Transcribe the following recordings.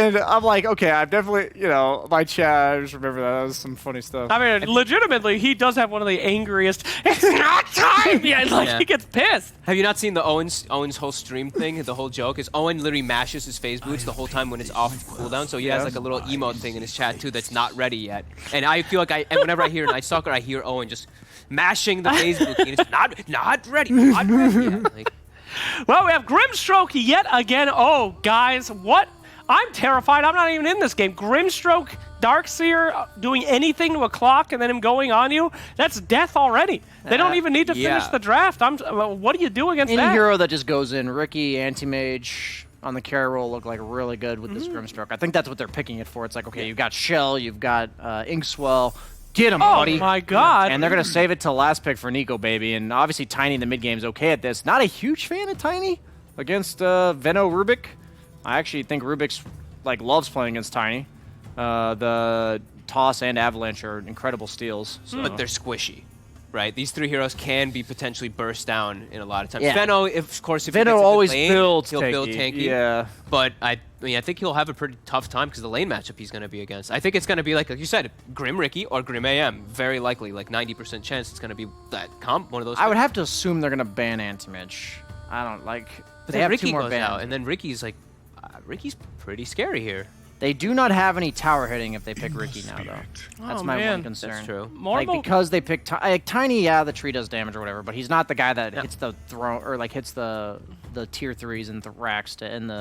And I'm like, okay, I've definitely, you know, my chat, I just remember that was some funny stuff. I mean, legitimately, he does have one of the angriest, it's not time yet! Like, he gets pissed. Have you not seen the Owen's whole stream thing? The whole joke is Owen literally mashes his phase boots the whole time when it's off cooldown, so he has like a little emote thing in his chat too that's not ready yet. And I feel like whenever I hear Night Stalker, I hear Owen just mashing the phase boots, and it's not ready yet. Like, well, we have Grimstroke yet again. Oh, guys, what? I'm terrified. I'm not even in this game. Grimstroke, Darkseer doing anything to a clock and then him going on you, that's death already. They don't even need to finish the draft. What do you do against that? Any hero that just goes in, Ricky, Anti-Mage on the carry roll look like really good with this Grimstroke. I think that's what they're picking it for. It's like, okay, you've got Shell, you've got Inkswell. Get him, buddy. Oh my god. And they're going to save it till last pick for Nico, baby. And obviously Tiny in the mid game is okay at this. Not a huge fan of Tiny against Veno Rubik. I actually think Rubik's like loves playing against Tiny. The Toss and Avalanche are incredible steals. So. But they're squishy, right? These three heroes can be potentially burst down in a lot of times. Yeah. Veno, of course, if Veno always builds he'll build tanky. Yeah. But I mean, I think he'll have a pretty tough time because the lane matchup he's going to be against. I think it's going to be like you said, Grim Ricky or Grim AM. Very likely, like 90% chance it's going to be that comp, one of those. I would have to assume they're going to ban Anti-Mage. I don't like. But they have Ricky two more goes bans. out, and then Ricky's like, Ricky's pretty scary here. They do not have any tower hitting if they pick Ricky now, though. That's my one concern. That's true. Like, because they pick Tiny, yeah, the tree does damage or whatever, but he's not the guy that hits the throne or like hits the tier 3s and racks to end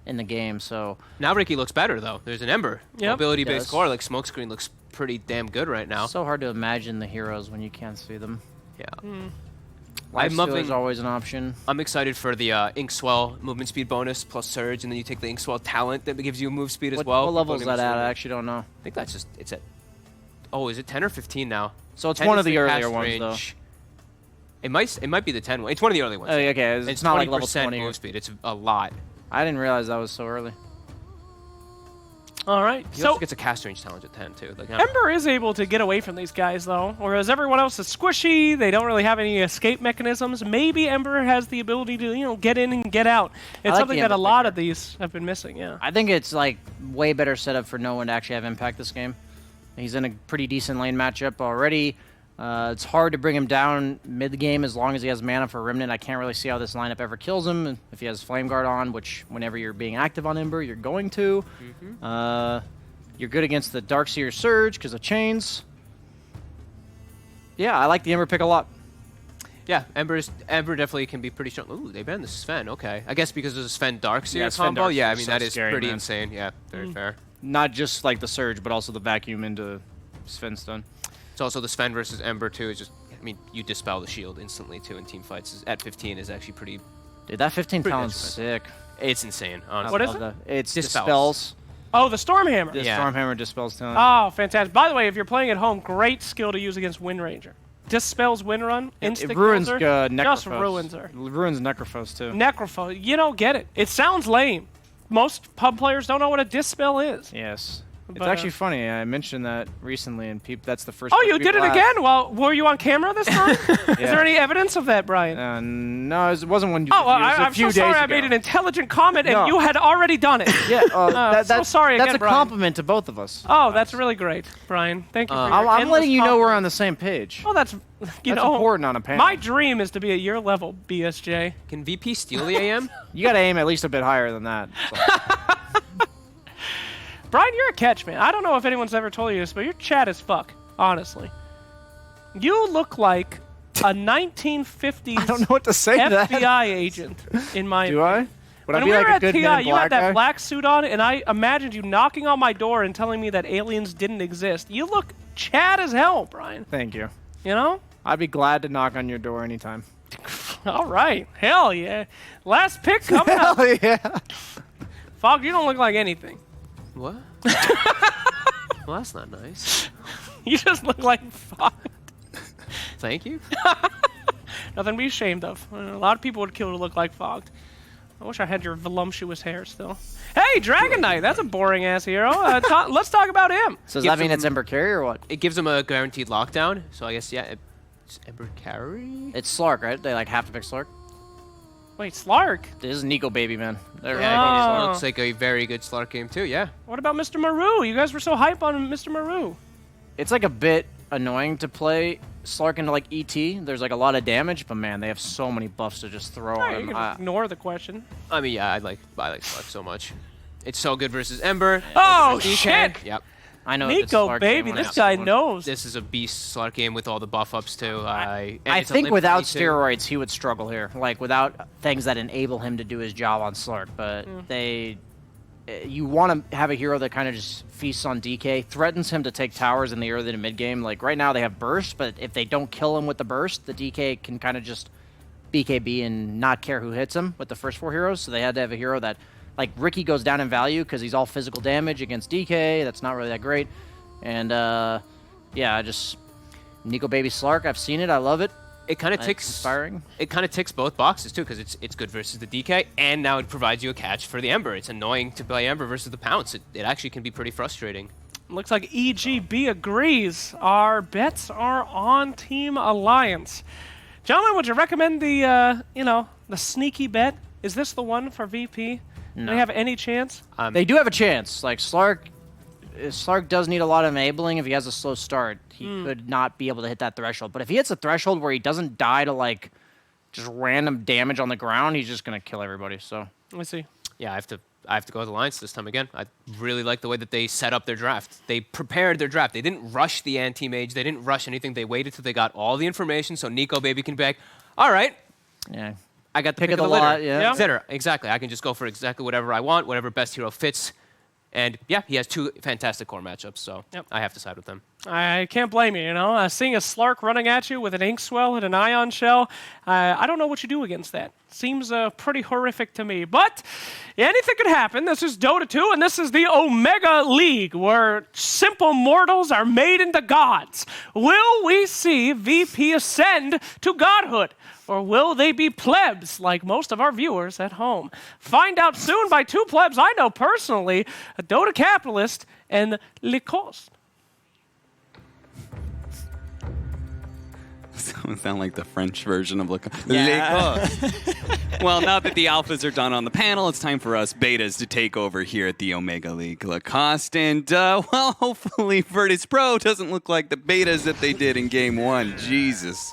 in the game. So now Ricky looks better though. There's an Ember. Mobility-based core, like Smokescreen looks pretty damn good right now. So hard to imagine the heroes when you can't see them. Yeah. I'm loving. Is always an option. I'm excited for the Inkswell movement speed bonus plus surge, and then you take the Inkswell talent that gives you move speed as well. What level is that at? I actually don't know. I think that's just it's at. Oh, is it 10 or 15 now? So it's one of the earlier ones though. It might be the 10 one. It's one of the early ones. Okay, it's not like level 20 move speed. It's a lot. I didn't realize that was so early. All right. He also gets a cast range challenge at 10 too. Like, Ember is able to get away from these guys though, whereas everyone else is squishy. They don't really have any escape mechanisms. Maybe Ember has the ability to get in and get out. It's something that a lot of these have been missing. Yeah. I think it's like way better setup for no one to actually have impact this game. He's in a pretty decent lane matchup already. It's hard to bring him down mid-game as long as he has mana for Remnant. I can't really see how this lineup ever kills him if he has Flame Guard on, which whenever you're being active on Ember, you're going to. You're good against the Darkseer Surge because of chains. Yeah, I like the Ember pick a lot. Yeah, Ember definitely can be pretty strong. Ooh, they banned the Sven. Okay, I guess because of the Sven Darkseer combo. Yeah, I mean that is pretty insane. Yeah, very fair. Not just like the Surge, but also the vacuum into Sven stun. It's also the Sven versus Ember too. It's just, I mean, you dispel the shield instantly too in team fights. At 15 is actually pretty. Dude, that 15 talent's sick. It's insane. Honestly. What is it? It's dispels. Oh, the Stormhammer. The Stormhammer dispels talent. Oh, fantastic. By the way, if you're playing at home, great skill to use against Wind Ranger. Dispels Wind Run, it ruins Necrophos. Just ruins her. It ruins Necrophos too. Necrophos, you don't get it. It sounds lame. Most pub players don't know what a dispel is. Yes. It's actually funny. I mentioned that recently, and that's the first. Oh, you did it again? Well, were you on camera this time? Is there any evidence of that, Brian? No, it wasn't one. Oh, well, I'm so sorry. I made an intelligent comment, and you had already done it. Yeah. So sorry again, That's a compliment to both of us. Oh, that's really great, Brian. Thank you for your I'm letting you know we're on the same page. Oh, that's important on a panel. My dream is to be at your level, BSJ. Can VP steal the AM? You got to aim at least a bit higher than that. Brian, you're a catch, man. I don't know if anyone's ever told you this, but you're chat as fuck, honestly. You look like a 1950s I don't know what to say to that. FBI agent, in my Do I? Would when I be we like were a at good TI, Man in you had Black that guy? black suit on, and I imagined you knocking on my door and telling me that aliens didn't exist. You look Chad as hell, Brian. Thank you. You know? I'd be glad to knock on your door anytime. All right. Hell yeah. Last pick coming up. Hell yeah. Fog, you don't look like anything. What? Well, that's not nice. You just look like Fog. Thank you. Nothing to be ashamed of. A lot of people would kill to look like Fogged. I wish I had your voluptuous hair still. Hey, Dragon Knight, that's a boring-ass hero. Let's talk about him. So does that mean it's Ember Carry or what? It gives him a guaranteed lockdown, so I guess, yeah, it's Ember Carry? It's Slark, right? They like have to pick Slark? Wait, Slark? This is Nico Baby, man. They're Yeah, it looks like a very good Slark game too. Yeah. What about Mr. Maru? You guys were so hype on Mr. Maru. It's like a bit annoying to play Slark into like ET. There's like a lot of damage, but man, they have so many buffs to just throw on You him. can ignore the question. I mean, yeah, I like Slark so much. It's so good versus Ember. Oh, versus DK. shit. Yep. I know this Nico, Slark baby, game this went guy out. knows. This is a beast Slark game with all the buff ups too. I it's a think limp without 22. steroids, he would struggle here. Like without things that enable him to do his job on Slark. But you want to have a hero that kind of just feasts on DK, threatens him to take towers in the early to mid game. Like right now they have burst, but if they don't kill him with the burst, the DK can kind of just BKB and not care who hits him with the first 4 heroes. So they had to have a hero that, like Ricky goes down in value because he's all physical damage against DK. That's not really that great. And yeah, just Nico Baby Slark. I've seen it. I love it. It kind of It's inspiring. It kind of ticks both boxes too, because it's good versus the DK, and now it provides you a catch for the Ember. It's annoying to play Ember versus the Pounce. It actually can be pretty frustrating. Looks like EGB agrees. Our bets are on Team Alliance. Gentlemen, would you recommend the, the sneaky bet? Is this the one for VP? Do they have any chance? They do have a chance. Like Slark does need a lot of enabling. If he has a slow start, he could not be able to hit that threshold. But if he hits a threshold where he doesn't die to like just random damage on the ground, he's just gonna kill everybody. So Let's see. Yeah, I have to go with Alliance this time again. I really like the way that they set up their draft. They prepared their draft. They didn't rush the anti-mage. They didn't rush anything. They waited till they got all the information so Nico Baby can be like, all right, yeah, I got the pick of of the the litter. lot, yeah. Yeah. Exactly. I can just go for exactly whatever I want, whatever best hero fits. And yeah, he has 2 fantastic core matchups, so I have to side with them. I can't blame you, Seeing a Slark running at you with an Ink Swell and an Ion Shell, I don't know what you do against that. Seems pretty horrific to me. But anything could happen. This is Dota 2, and this is the Omega League, where simple mortals are made into gods. Will we see VP ascend to godhood? Or will they be plebs, like most of our viewers at home? Find out soon by 2 plebs I know personally, a Dota capitalist and Lacoste. Sound like the French version of Yeah. Well, now that the alphas are done on the panel, it's time for us betas to take over here at the Omega League. Lacoste and, well, hopefully Virtus.pro doesn't look like the betas that they did in Game 1. Jesus.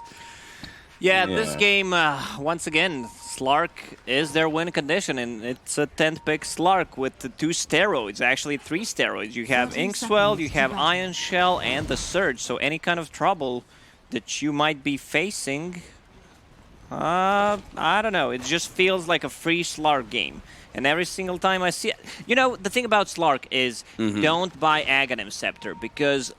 Yeah, this game, once again, Slark is their win condition, and it's a 10th pick Slark with the 2 steroids, actually 3 steroids. You have Inkswell, you have Ion Shell, and the Surge, so any kind of trouble that you might be facing, I don't know, it just feels like a free Slark game. And every single time I see it, the thing about Slark is don't buy Aghanim Scepter, because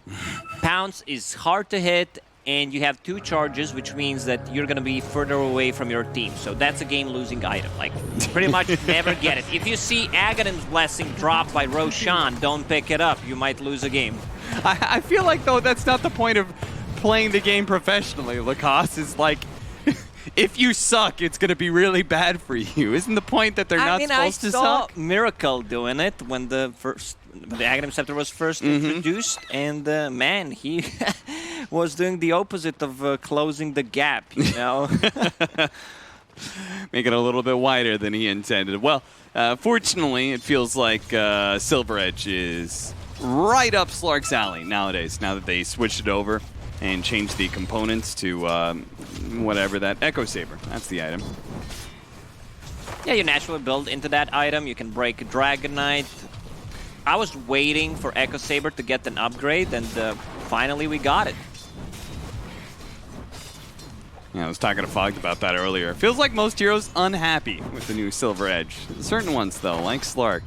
Pounce is hard to hit, and you have 2 charges, which means that you're going to be further away from your team. So that's a game-losing item. Like, pretty much never get it. If you see Aghanim's Blessing dropped by Roshan, don't pick it up. You might lose a game. I feel like, though, that's not the point of playing the game professionally. Lacoste is like, if you suck, it's going to be really bad for you. Isn't the point that they're not supposed to suck? I saw Miracle doing it when the Aghanim Scepter was first introduced, and man, he was doing the opposite of closing the gap, Make it a little bit wider than he intended. Well, fortunately, it feels like Silver Edge is right up Slark's alley nowadays, now that they switched it over and changed the components to whatever that Echo Saber. That's the item. Yeah, you naturally build into that item. You can break Dragon Knight. I was waiting for Echo Saber to get an upgrade, and finally we got it. Yeah, I was talking to Fogged about that earlier. Feels like most heroes unhappy with the new Silver Edge. Certain ones, though, like Slark,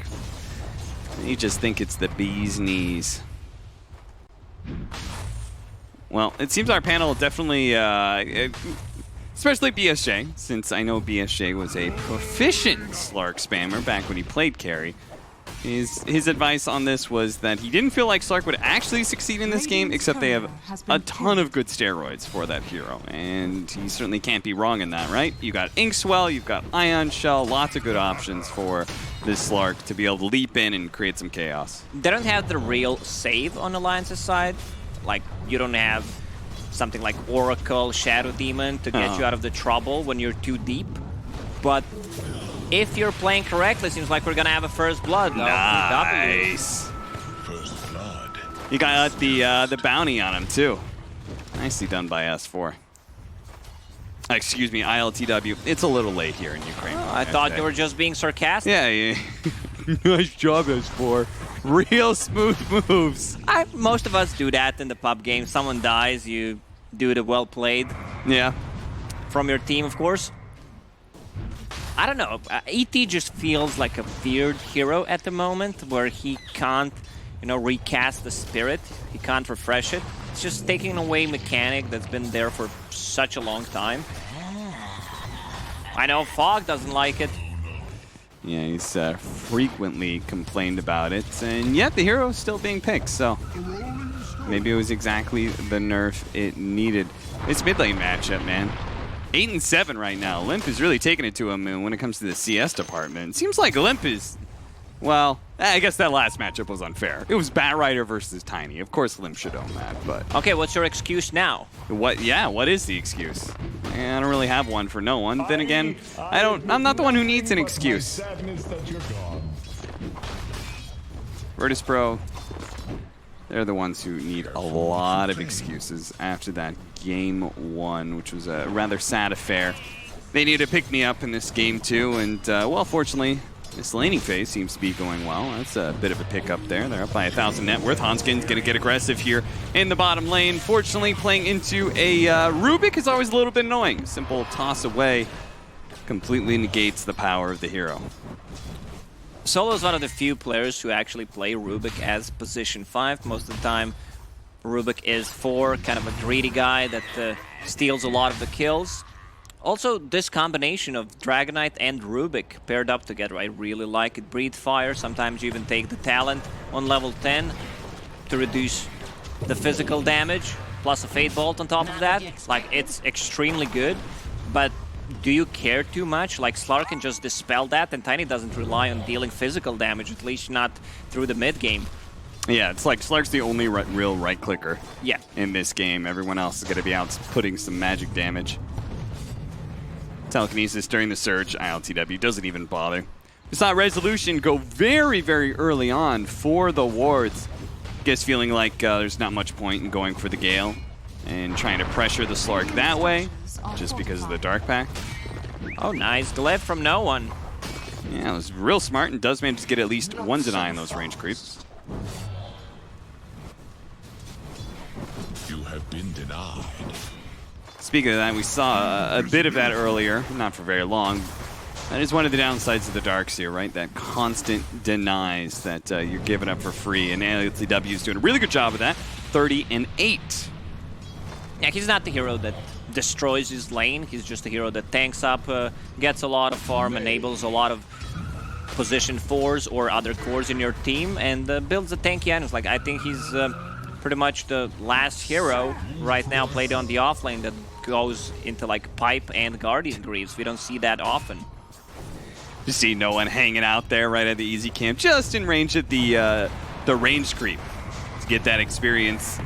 you just think it's the bee's knees. Well, it seems our panel definitely, especially BSJ, since I know BSJ was a proficient Slark spammer back when he played carry. His advice on this was that he didn't feel like Slark would actually succeed in this game, except they have a ton of good steroids for that hero. And he certainly can't be wrong in that, right? You got Inkswell, you've got Ion Shell, lots of good options for this Slark to be able to leap in and create some chaos. They don't have the real save on Alliance's side. Like, you don't have something like Oracle, Shadow Demon to get you out of the trouble when you're too deep. But if you're playing correctly, it seems like we're gonna have a first blood. Nice. You got the bounty on him too. Nicely done by S4. Excuse me, ILTW. It's a little late here in Ukraine. I thought you were just being sarcastic. Yeah. Nice job, S4. Real smooth moves. Most of us do that in the pub game. Someone dies, you do the well played. Yeah. From your team, of course. I don't know. ET just feels like a feared hero at the moment, where he can't, recast the spirit. He can't refresh it. It's just taking away mechanic that's been there for such a long time. I know Fog doesn't like it. Yeah, he's frequently complained about it, and yet the hero is still being picked, so maybe it was exactly the nerf it needed. This mid lane matchup, man. 8 and 7 right now. Limp is really taking it to him when it comes to the CS department. It seems like Limp is, well, I guess that last matchup was unfair. It was Batrider versus Tiny. Of course Limp should own that, but... Okay, what's your excuse now? What is the excuse? I don't really have one for no one. Then again, I'm not the one who needs an excuse. Virtus.pro, they're the ones who need a lot of excuses after that game 1, which was a rather sad affair. They need to pick me up in this game 2, and well, fortunately, this laning phase seems to be going well. That's a bit of a pickup there. They're up by 1,000 net worth. Hanskin's going to get aggressive here in the bottom lane. Fortunately, playing into a Rubik is always a little bit annoying. Simple toss away completely negates the power of the hero. Solo is one of the few players who actually play Rubik as position 5. Most of the time, Rubik is 4, kind of a greedy guy that steals a lot of the kills. Also, this combination of Dragonite and Rubik paired up together, I really like it. Breathe Fire, sometimes you even take the talent on level 10 to reduce the physical damage, plus a Fate Bolt on top of that. Like, it's extremely good, but do you care too much? Like, Slark can just dispel that, and Tiny doesn't rely on dealing physical damage, at least not through the mid game. Yeah, it's like Slark's the only real right clicker in this game. Everyone else is going to be out putting some magic damage. Telekinesis during the surge, ILTW doesn't even bother. We saw Resolution go very, very early on for the wards. Guess feeling like there's not much point in going for the Gale and trying to pressure the Slark that way, just because of the Dark Pact. Oh, nice. Glyph from no one. Yeah, it was real smart and does manage to get at least one deny in those range creeps. You have been denied. Speaking of that, we saw a bit of that earlier, not for very long. That is one of the downsides of the Darkseer, right? That constant denies that you're giving up for free, and LCW is doing a really good job of that. 30 and 8. Yeah, he's not the hero that destroys his lane. He's just a hero that tanks up, gets a lot of farm, enables a lot of position 4s or other cores in your team, and builds a tanky items. Like, I think he's pretty much the last hero right now played on the offlane that goes into like Pipe and Guardian Greaves. We don't see that often. You see no one hanging out there right at the easy camp, just in range at the range creep to get that experience.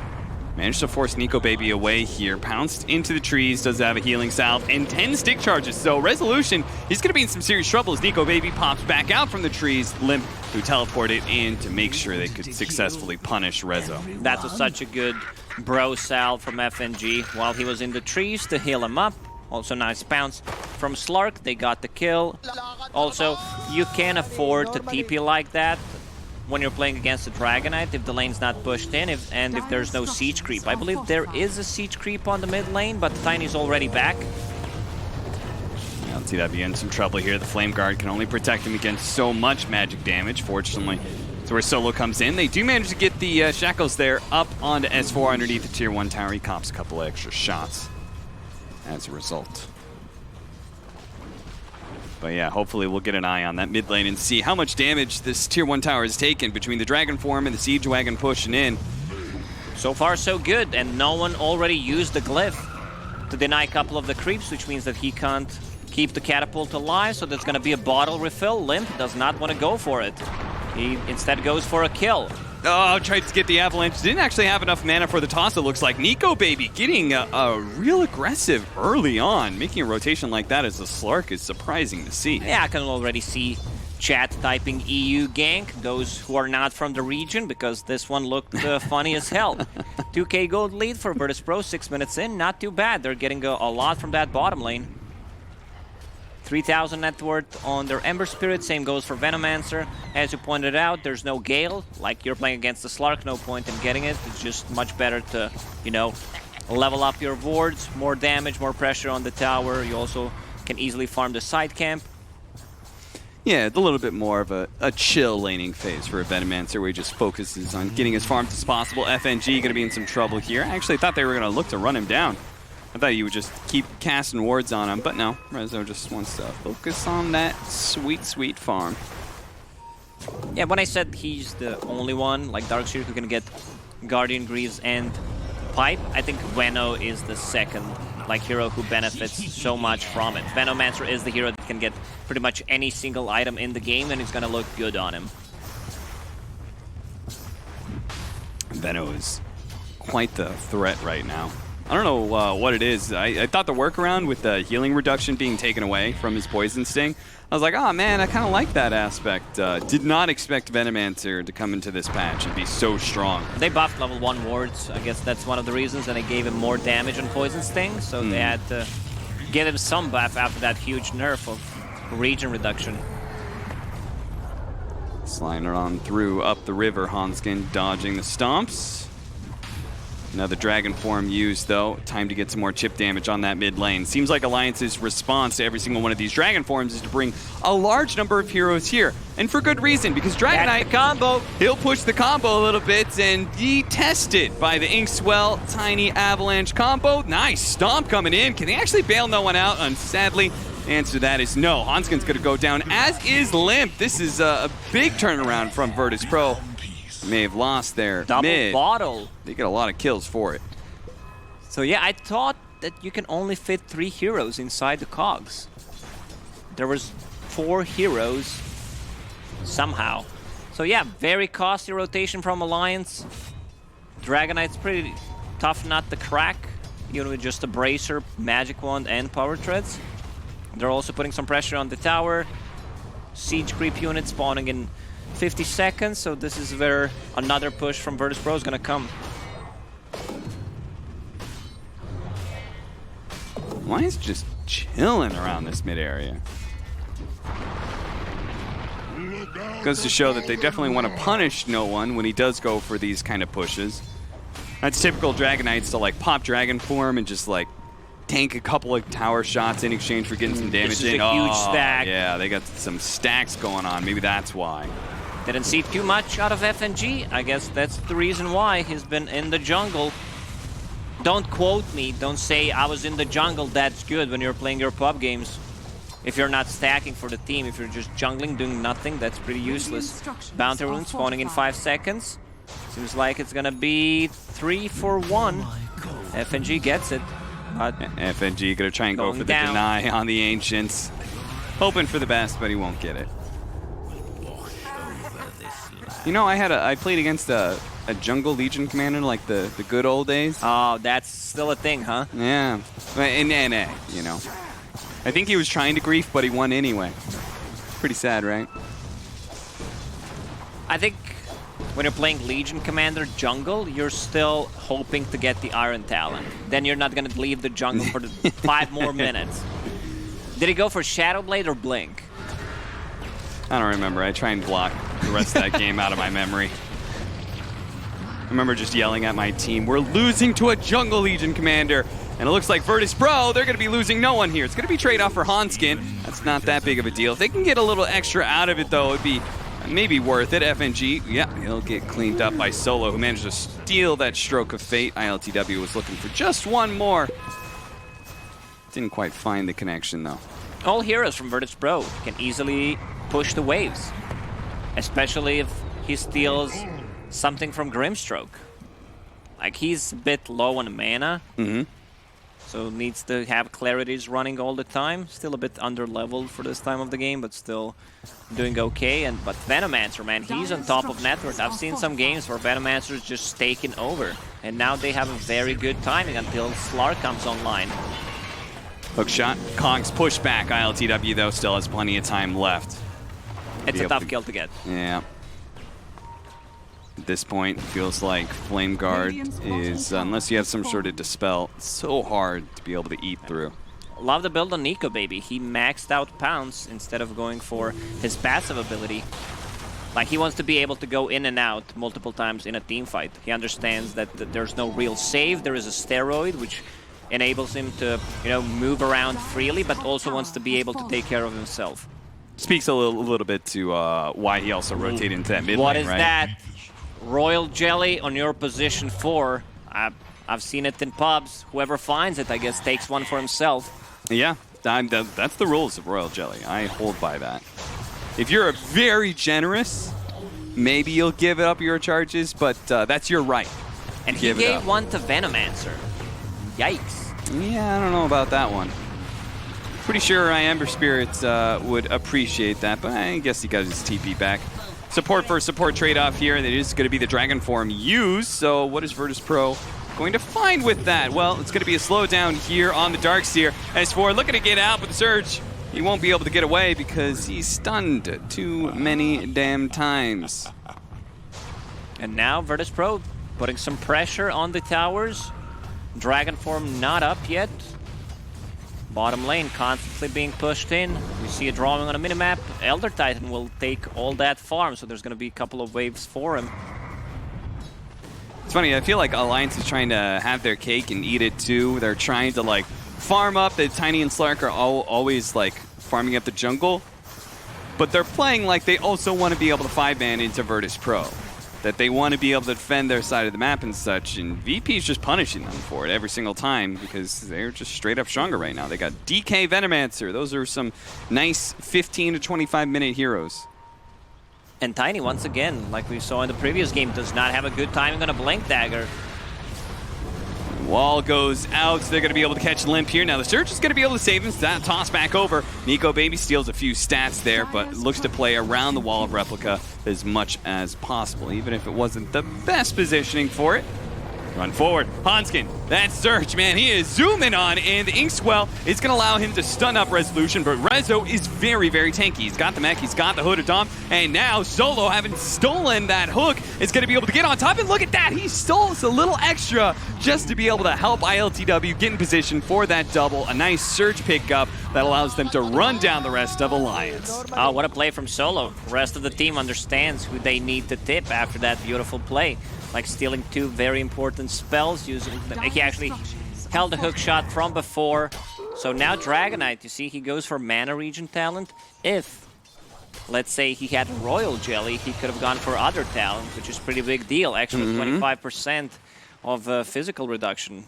Managed to force Nico Baby away here. Pounced into the trees, does have a healing salve, and 10 stick charges. So Resolution, he's going to be in some serious trouble as Nico Baby pops back out from the trees. Limp, who teleported in to make sure they could successfully punish Rezo. That was such a good bro salve from FNG while he was in the trees to heal him up. Also nice bounce from Slark. They got the kill. Also, you can't afford to TP like that when you're playing against a Dragonite if the lane's not pushed in and if there's no siege creep. I believe there is a siege creep on the mid lane, but Tiny's already back. LTW in some trouble here. The Flame Guard can only protect him against so much magic damage, fortunately. So where Solo comes in, they do manage to get the Shackles there up onto S4 underneath the Tier 1 tower. He cops a couple of extra shots as a result. But yeah, hopefully we'll get an eye on that mid lane and see how much damage this Tier 1 tower has taken between the Dragon Form and the Siege Wagon pushing in. So far, so good, and no one already used the Glyph to deny a couple of the creeps, which means that he can't keep the Catapult alive, so there's going to be a bottle refill. Limp does not want to go for it. He instead goes for a kill. Oh, tried to get the Avalanche. Didn't actually have enough mana for the toss, it looks like. Nico, baby, getting a real aggressive early on. Making a rotation like that as a Slark is surprising to see. Yeah, I can already see chat typing EU gank, those who are not from the region, because this one looked funny as hell. 2k gold lead for Virtus.pro, 6 minutes in, not too bad. They're getting a lot from that bottom lane. 3,000 net worth on their Ember Spirit, same goes for Venomancer. As you pointed out, there's no Gale, like you're playing against the Slark, no point in getting it. It's just much better to, you know, level up your wards, more damage, more pressure on the tower. You also can easily farm the side camp. Yeah, it's a little bit more of a chill laning phase for a Venomancer where he just focuses on getting as farms as possible. FNG going to be in some trouble here. I actually thought they were going to look to run him down. I thought you would just keep casting wards on him, but no. Rezo just wants to focus on that sweet, sweet farm. Yeah, when I said he's the only one, like Darkseer, who can get Guardian Greaves and Pipe, I think Veno is the second like hero who benefits so much from it. Venomancer is the hero that can get pretty much any single item in the game, and it's gonna look good on him. Veno is quite the threat right now. I don't know what it is. I thought the workaround with the healing reduction being taken away from his Poison Sting, I was like, oh man, I kind of like that aspect. Did not expect Venomancer to come into this patch and be so strong. They buffed level 1 wards. I guess that's one of the reasons, and they gave him more damage on Poison Sting, so they had to give him some buff after that huge nerf of region reduction. Sliding on through up the river, Hanskin dodging the stomps. Another Dragon Form used, though. Time to get some more chip damage on that mid lane. Seems like Alliance's response to every single one of these Dragon Forms is to bring a large number of heroes here. And for good reason, because Dragon Knight combo, he'll push the combo a little bit and be tested by the Inkswell Tiny Avalanche combo. Nice stomp coming in. Can they actually bail no one out? And sadly, the answer to that is no. Hanskin's going to go down, as is Limp. This is a big turnaround from Virtus.pro. May have lost their double bottle. They get a lot of kills for it. So yeah, I thought that you can only fit 3 heroes inside the cogs. There was 4 heroes somehow. So yeah, very costly rotation from Alliance. Dragon Knight's pretty tough nut to crack, even with just a Bracer, Magic Wand, and Power Treads. They're also putting some pressure on the tower. Siege creep unit spawning in 50 seconds, so this is where another push from Virtus.pro is gonna come. Lion's just chilling around this mid area. Goes to show that they definitely want to punish no one when he does go for these kind of pushes. That's typical Dragon Knights to like pop Dragon Form and just like tank a couple of tower shots in exchange for getting some damage in. A huge stack. Yeah, they got some stacks going on. Maybe that's why. Didn't see too much out of FNG. I guess that's the reason why he's been in the jungle. Don't quote me. Don't say I was in the jungle. That's good when you're playing your pub games. If you're not stacking for the team, if you're just jungling, doing nothing, that's pretty useless. Bounty rune spawning in 5 seconds. Seems like it's gonna be 3 for 1. FNG gets it. But FNG gonna try and go for the deny on the Ancients. Hoping for the best, but he won't get it. You know, I played against a jungle Legion commander like the good old days. Oh, that's still a thing, huh? Yeah, in NA, you know. I think he was trying to grief, but he won anyway. Pretty sad, right? I think when you're playing Legion Commander jungle, you're still hoping to get the Iron Talon. Then you're not going to leave the jungle for the 5 more minutes. Did he go for Shadow Blade or Blink? I don't remember. I try and block the rest of that game out of my memory. I remember just yelling at my team, we're losing to a jungle Legion commander. And it looks like Virtus.pro, they're going to be losing no one here. It's going to be trade-off for Hanskin. That's not that big of a deal. If they can get a little extra out of it, though, it'd be maybe worth it. FNG, yeah, he'll get cleaned up by Solo, who managed to steal that stroke of fate. ILTW was looking for just one more. Didn't quite find the connection, though. All heroes from Virtus.pro can easily push the waves, especially if he steals something from Grimstroke. Like, he's a bit low on mana. so needs to have clarities running all the time. Still a bit under-leveled for this time of the game, but still doing okay. But Venomancer, man, he's on top of net worth. I've seen some games where Venomancer's just taken over, and now they have a very good timing until Slark comes online. Hook shot. Kong's push back. ILTW, though, still has plenty of time left. It's a tough kill to get. Yeah. At this point, it feels like Flame Guard is, unless you have some sort of Dispel, it's so hard to be able to eat through. Love the build on Nico, baby. He maxed out Pounce instead of going for his passive ability. Like, he wants to be able to go in and out multiple times in a team fight. He understands that there's no real save. There is a steroid, which enables him to, you know, move around freely, but also wants to be able to take care of himself. Speaks a little bit to why he also rotated into that mid lane, What is right? that? Royal Jelly on your position 4. I've seen it in pubs. Whoever finds it, I guess, takes one for himself. Yeah, that's the rules of Royal Jelly. I hold by that. If you're very generous, maybe you'll give up your charges, but that's your right. And he gave one to Venomancer. Yikes. Yeah, I don't know about that one. Pretty sure Ember Spirits would appreciate that, but I guess he got his TP back. Support for support trade-off here. That is going to be the Dragon Form used. So what is Virtus.pro going to find with that? Well, it's going to be a slowdown here on the Darkseer. S4 looking to get out, but the Surge, he won't be able to get away because he's stunned too many damn times. And now Virtus.pro putting some pressure on the towers. Dragon Form not up yet. Bottom lane constantly being pushed in. We see a drawing on a minimap. Elder Titan will take all that farm, so there's going to be a couple of waves for him. It's funny, I feel like Alliance is trying to have their cake and eat it too. They're trying to like farm up. The Tiny and Slark are always like farming up the jungle, but they're playing like they also want to be able to 5-man into Virtus.pro. That they want to be able to defend their side of the map and such, and VP is just punishing them for it every single time because they're just straight up stronger right now. They got DK Venomancer. Those are some nice 15 to 25 minute heroes. And Tiny, once again, like we saw in the previous game, does not have a good timing on a Blink Dagger. Wall goes out, so they're going to be able to catch Limp here. Now the Surge is going to be able to save him. Toss back over. Nico Baby steals a few stats there, but looks to play around the Wall of Replica as much as possible, even if it wasn't the best positioning for it. Run forward. Hanskin, that Surge, man, he is zooming on, and the Inkswell is going to allow him to stun up Resolution, but Rezo is very, very tanky. He's got the mech, he's got the Hood of Dom, and now Solo, having stolen that hook, is going to be able to get on top, and look at that! He stole us a little extra just to be able to help ILTW get in position for that double. A nice Surge pickup that allows them to run down the rest of Alliance. Oh, what a play from Solo. The rest of the team understands who they need to tip after that beautiful play. Like stealing 2 very important spells. He actually held a hook shot from before. So now Dragonite, you see, he goes for Mana Regen talent. If, let's say, he had Royal Jelly, he could have gone for other talent, which is a pretty big deal. Actually, 25% of physical reduction.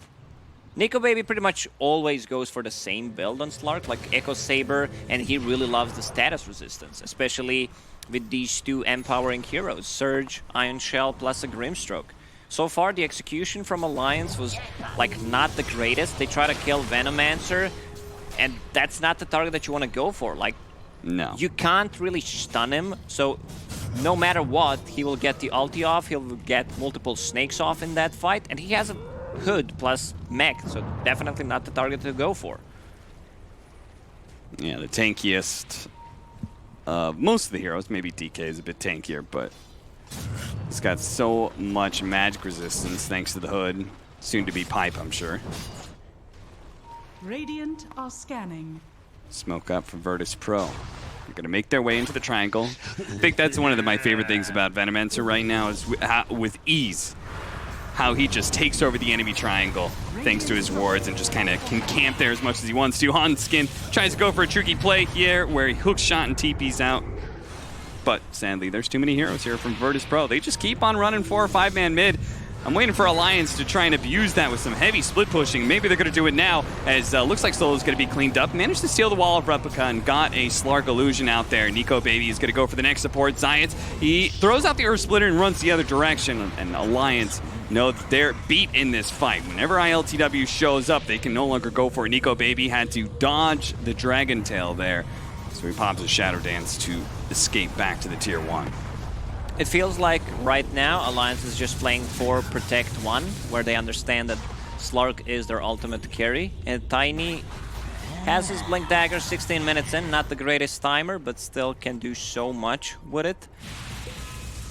Nico Baby pretty much always goes for the same build on Slark, like Echo Saber, and he really loves the status resistance, especially with these 2 empowering heroes, Surge, Iron Shell, plus a Grimstroke. So far, the execution from Alliance was, like, not the greatest. They try to kill Venomancer, and that's not the target that you want to go for. Like, no. You can't really stun him, so no matter what, he will get the ulti off, he'll get multiple snakes off in that fight, and he has a Hood plus mech, so definitely not the target to go for. Yeah, the tankiest most of the heroes. Maybe DK is a bit tankier, but he's got so much magic resistance thanks to the Hood. Soon to be Pipe, I'm sure. Radiant are scanning. Smoke up for Virtus.pro. They're going to make their way into the triangle. I think that's one of my favorite things about Venomancer right now is with ease. How he just takes over the enemy triangle thanks to his wards and just kind of can camp there as much as he wants to. Hanskin tries to go for a tricky play here where he hooks shot and TP's out. But sadly, there's too many heroes here from Virtus.pro. They just keep on running 4 or 5-man mid. I'm waiting for Alliance to try and abuse that with some heavy split pushing. Maybe they're going to do it now, as looks like Solo's going to be cleaned up. Managed to steal the Wall of Replica and got a Slark Illusion out there. Nico Baby is going to go for the next support. Zayat, he throws out the Earth Splitter and runs the other direction. And Alliance know that they're beat in this fight. Whenever ILTW shows up, they can no longer go for it. Nico Baby had to dodge the Dragon Tail there. So he pops a Shadow Dance to escape back to the Tier 1. It feels like right now Alliance is just playing for Protect 1, where they understand that Slark is their ultimate carry. And Tiny has his Blink Dagger 16 minutes in, not the greatest timer, but still can do so much with it.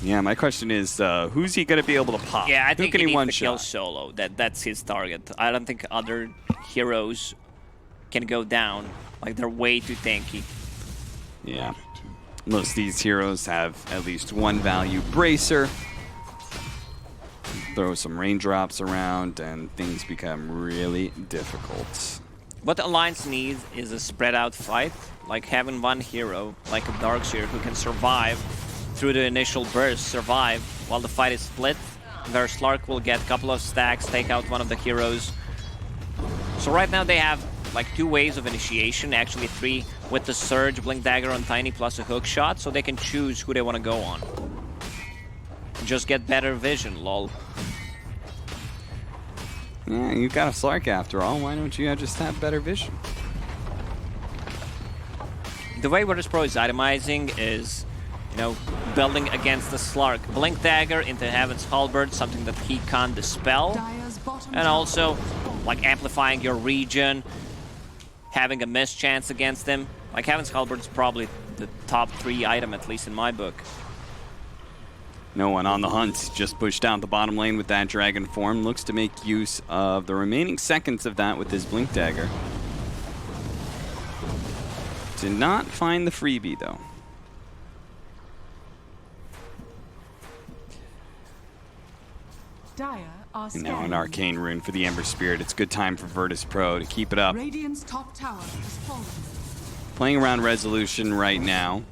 Yeah, my question is, who's he going to be able to pop? Yeah, I think Who can he needs to kill one-shot? solo. That's his target. I don't think other heroes can go down. Like, they're way too tanky. Yeah. Most of these heroes have at least one value bracer. Throw some raindrops around and things become really difficult. What the Alliance needs is a spread out fight. Like having one hero, like a Darkseer, who can survive through the initial burst, survive while the fight is split. Their Slark will get a couple of stacks, take out one of the heroes. So right now they have like 2 waves of initiation, actually 3 with the Surge, Blink Dagger on Tiny plus a hook shot, so they can choose who they want to go on. Just get better vision, lol. Yeah, you got a Slark after all. Why don't you just have better vision? The way Virtus.pro is itemizing is, you know, building against the Slark. Blink Dagger into Heaven's Halberd, something that he can't dispel. And also, like, amplifying your region, having a miss chance against him. Like, Heaven's Halberd is probably the top 3 item, at least in my book. No one on the hunt, just pushed down the bottom lane with that dragon form. Looks to make use of the remaining seconds of that with his Blink Dagger. Did not find the freebie, though. And now an Arcane Rune for the Ember Spirit. It's good time for Virtus.pro to keep it up. Radiant's top tower has fallen. Playing around Resolution right now,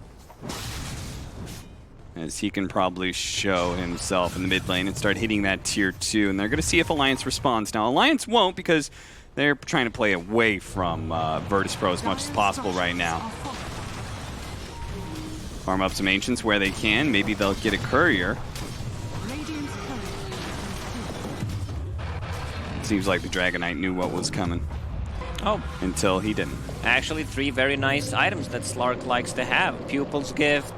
as he can probably show himself in the mid lane and start hitting that Tier 2. And they're going to see if Alliance responds. Now, Alliance won't because they're trying to play away from Virtus.pro as much as possible right now. Farm up some Ancients where they can. Maybe they'll get a Courier. Seems like the Dragon Knight knew what was coming. Oh. Until he didn't. Actually, 3 very nice items that Slark likes to have. Pupil's Gift,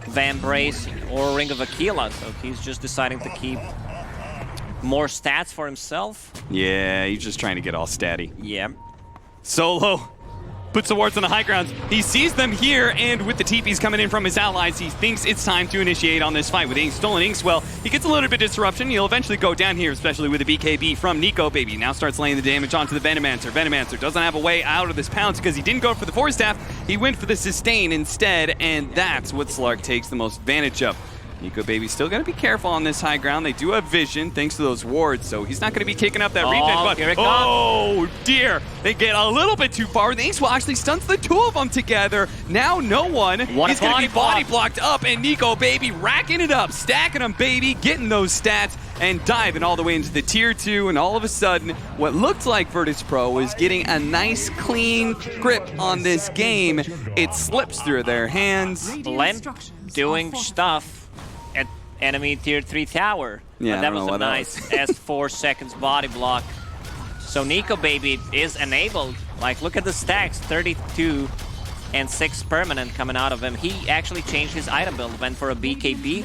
Vambrace, or Ring of Aquila. So he's just deciding to keep more stats for himself. Yeah, he's just trying to get all statty. Yeah. Solo puts the wards on the high ground. He sees them here, and with the TPs coming in from his allies, he thinks it's time to initiate on this fight. With stolen Inkswell, he gets a little bit of disruption. He'll eventually go down here, especially with the BKB from Nico Baby. Now starts laying the damage onto the Venomancer. Venomancer doesn't have a way out of this pounce because he didn't go for the Force Staff. He went for the sustain instead, and that's what Slark takes the most advantage of. Nico Baby's still going to be careful on this high ground. They do have vision thanks to those wards, so he's not going to be kicking up that regen. But here it comes. Oh dear, they get a little bit too far. The Inkswell actually stunts the 2 of them together. Now no one is going to be body blocked up, and Nico Baby racking it up, stacking them, baby, getting those stats, and diving all the way into the Tier 2, and all of a sudden, what looked like Virtus.pro was getting a nice, clean grip on this game. It slips through their hands. Blend doing stuff at enemy Tier 3 tower. Yeah, but that was a nice S4 seconds body block. So Nico Baby is enabled. Like, look at the stacks, 32 and 6 permanent coming out of him. He actually changed his item build, went for a BKB.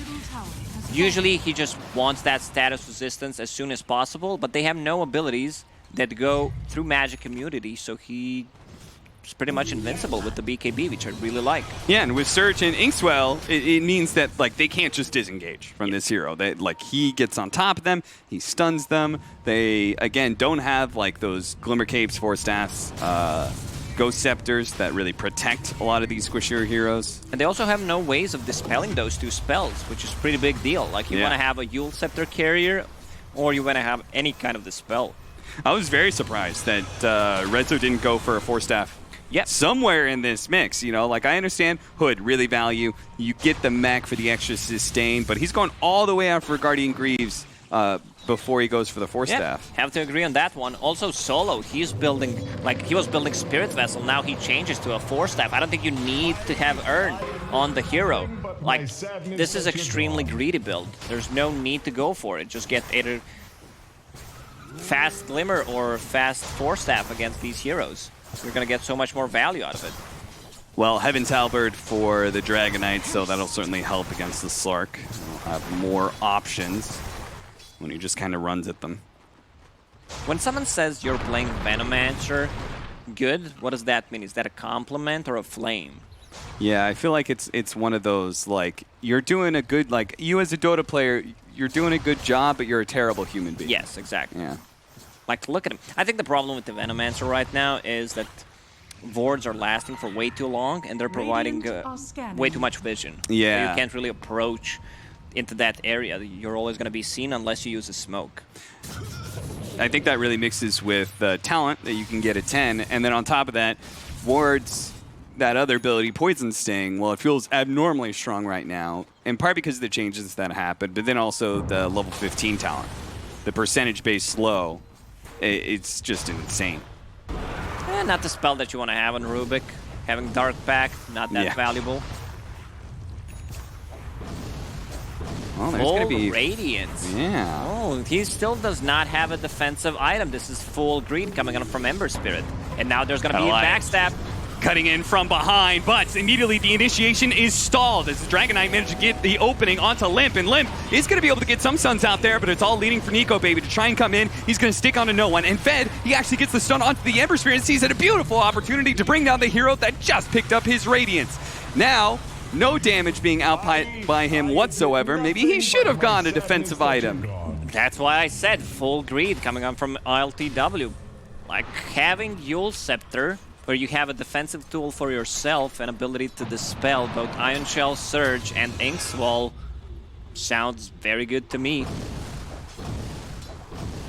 Usually he just wants that status resistance as soon as possible, but they have no abilities that go through magic immunity, so he's pretty much invincible with the BKB, which I really like. Yeah, and with Surge and Inkswell, it means that like they can't just disengage from this hero. They, like, he gets on top of them, he stuns them. They, again, don't have like those Glimmer Capes, Force Staffs, Ghost Scepters that really protect a lot of these squishier heroes. And they also have no ways of dispelling those 2 spells, which is a pretty big deal. Like, you want to have a Yule Scepter carrier, or you want to have any kind of dispel. I was very surprised that Rezo didn't go for a Force Staff. Yep. Somewhere in this mix, you know, like I understand Hood really value, you get the mech for the extra sustain, but he's going all the way out for Guardian Greaves before he goes for the Force Staff. Have to agree on that one. Also, Solo, he's building, like, he was building Spirit Vessel, now he changes to a Force Staff. I don't think you need to have Earn on the hero. Like, this is extremely greedy build. There's no need to go for it. Just get either fast Glimmer or fast Force Staff against these heroes. You're gonna get so much more value out of it. Well, Heaven's Halberd for the Dragon Knight, so that'll certainly help against the Slark. We'll have more options when he just kind of runs at them. When someone says you're playing Venomancer good, what does that mean? Is that a compliment or a flame? Yeah, I feel like it's one of those, like, you're doing a good, like, you as a Dota player, you're doing a good job, but you're a terrible human being. Yes, exactly. Yeah. Like, look at him. I think the problem with the Venomancer right now is that VODs are lasting for way too long, and they're providing way too much vision. Yeah. So you can't really approach into that area. You're always going to be seen unless you use a smoke. I think that really mixes with talent that you can get at 10, and then on top of that, wards, that other ability, Poison Sting, well, it feels abnormally strong right now, in part because of the changes that happened, but then also the level 15 talent. The percentage-based slow, it's just insane. Not the spell that you want to have on Rubik. Having Dark Pact, not that valuable. Well, there's going to be Radiance. Yeah. Oh, he still does not have a defensive item. This is full greed coming on from Ember Spirit. And now there's going to be a backstab. Cutting in from behind, but immediately the initiation is stalled as the Dragon Knight managed to get the opening onto Limp, and Limp is going to be able to get some stuns out there, but it's all leading for Nico Baby to try and come in. He's going to stick onto no one, and Fed, he actually gets the stun onto the Ember Spirit and sees it a beautiful opportunity to bring down the hero that just picked up his Radiance. Now, no damage being output by him whatsoever. Maybe he should have gone a defensive item. That's why I said full greed coming on from ILTW. Like, having Yule Scepter, where you have a defensive tool for yourself and ability to dispel both Ion Shell, Surge, and Inkswall, sounds very good to me.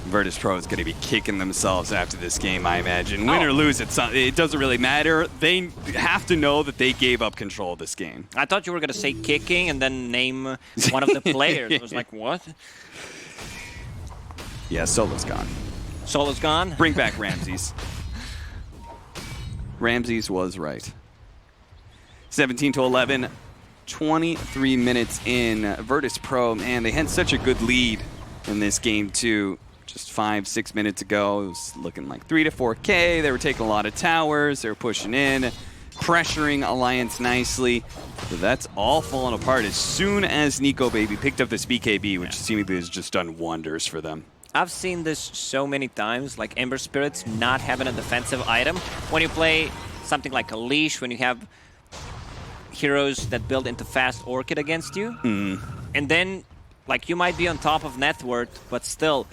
Virtus.pro is going to be kicking themselves after this game, I imagine. Win or lose, it doesn't really matter. They have to know that they gave up control of this game. I thought you were going to say kicking and then name one of the players. I was like, what? Yeah, Solo's gone. Solo's gone? Bring back Ramses. Ramses was right. 17-11, 23 minutes in. Virtus.pro, man, they had such a good lead in this game too. Just 5-6 minutes ago, it was looking like 3 to 4K. They were taking a lot of towers. They were pushing in, pressuring Alliance nicely. But that's all falling apart as soon as Nico Baby picked up this BKB, which seemingly has just done wonders for them. I've seen this so many times, like Ember Spirits not having a defensive item. When you play something like a Leash, when you have heroes that build into fast Orchid against you, and then, like, you might be on top of net worth, but still,